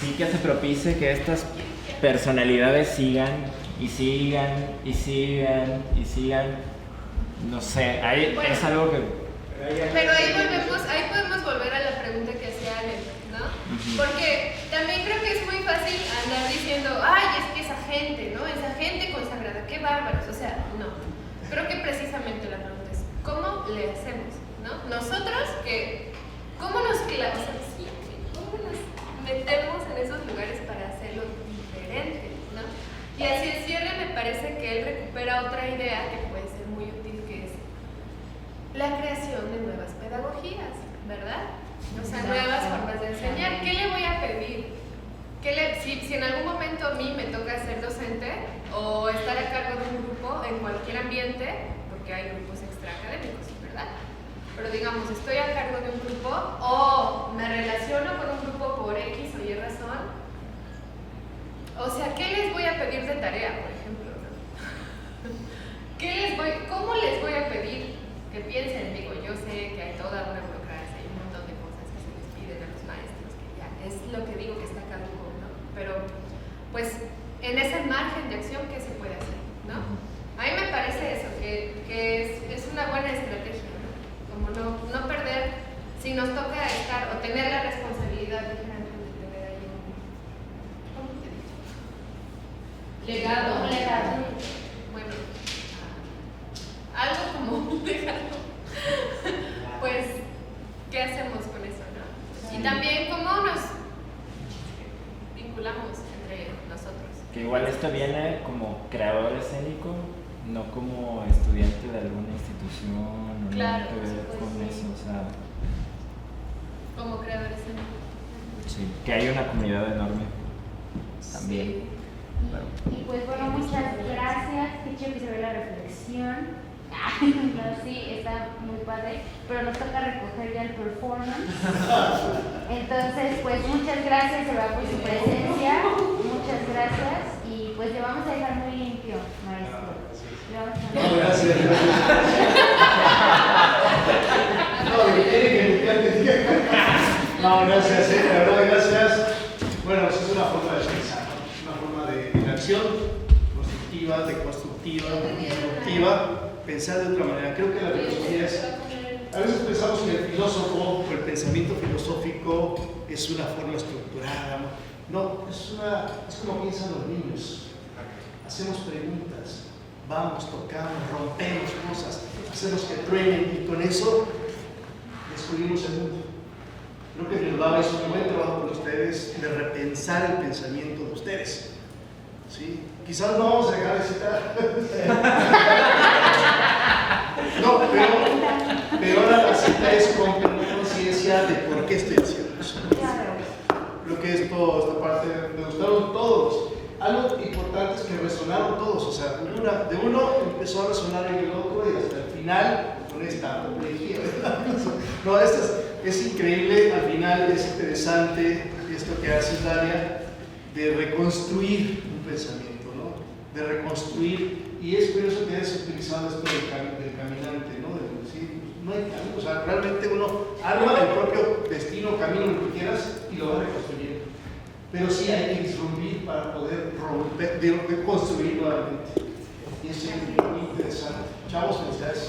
sí que se propicie que estas personalidades sigan y sigan y sigan y sigan. No sé, ahí bueno, es algo que... Pero ahí podemos volver a la pregunta que hacía Ale, ¿no? Porque también creo que es muy fácil andar diciendo, ay, es que esa gente, ¿no? Esa gente consagrada, qué bárbaros. O sea, no. Creo que precisamente la pregunta es, ¿cómo le hacemos? ¿No? Nosotros que, ¿cómo nos metemos en esos lugares para hacerlo diferente, ¿no? Y hacia el cierre me parece que él recupera otra idea que puede ser muy útil, que es la creación de nuevas pedagogías, ¿verdad? O sea, nuevas formas de enseñar. ¿Qué le voy a pedir? Si en algún momento a mí me toca ser docente o estar a cargo de un grupo en cualquier ambiente, porque hay grupos extraacadémicos, ¿verdad? Pero digamos, estoy a cargo de un grupo o me relaciono con un grupo por X o Y razón. O sea, ¿qué les voy a pedir de tarea, por ejemplo? ¿Cómo les voy a pedir que piensen? Digo, yo sé que hay toda una burocracia y un montón de cosas que se les piden a los maestros, que ya es lo que digo que está caduco, ¿no? Pero, pues, en ese margen de acción, ¿qué se puede hacer, no? A mí me parece eso, que es una buena estrategia, ¿no? Como no perder, si nos toca estar o tener la responsabilidad, dijera antes de tener ahí ¿cómo te he dicho? Legado. Bueno, algo como un legado. Pues, ¿qué hacemos con eso, no? Y también cómo nos vinculamos entre nosotros. Que igual esto viene como creador escénico, no como estudiante de alguna institución, no claro, nada que ver con eso, o sea... Como creador escénico. Sí, que hay una comunidad enorme también. Sí. Y pues bueno, muchas gracias. Qué chido que se ve la reflexión. No, sí, está muy padre, pero nos toca recoger ya el performance. Entonces, pues muchas gracias, de verdad, por su presencia. Muchas gracias. Y pues le vamos a dejar muy limpio, maestro. No, gracias. No, gracias, la verdad, gracias. Bueno, eso es una forma de pensar, ¿no? Una forma de acción constructiva, deconstructiva, disruptiva, pensar de otra manera. Creo que la filosofía es... A veces pensamos que el filósofo o el pensamiento filosófico es una forma estructurada. No, es como piensan los niños. Hacemos preguntas, vamos, tocamos, rompemos cosas, hacemos que truenen y con eso descubrimos el mundo. Creo que Miroslava hizo un buen trabajo con ustedes de repensar el pensamiento de ustedes. ¿Sí? Quizás no vamos a dejar de citar. No, pero ahora la cita es con conciencia de por qué estoy haciendo eso. Creo que esta parte me gustaron todos. Algo importante es que resonaron todos, o sea, de uno empezó a resonar en el otro y hasta el final con esta complejidad, ¿verdad? No, es increíble, al final es interesante esto que hace Dalia de reconstruir un pensamiento, ¿no? De reconstruir, y es curioso que hayas utilizado esto del caminante, ¿no? De decir, no hay camino, o sea, realmente uno arma el propio destino, camino, lo que quieras, y lo va reconstruyendo. Pero sí hay que disrumpir para poder romper, construir nuevamente. Y es muy interesante. Chavos, felicidades.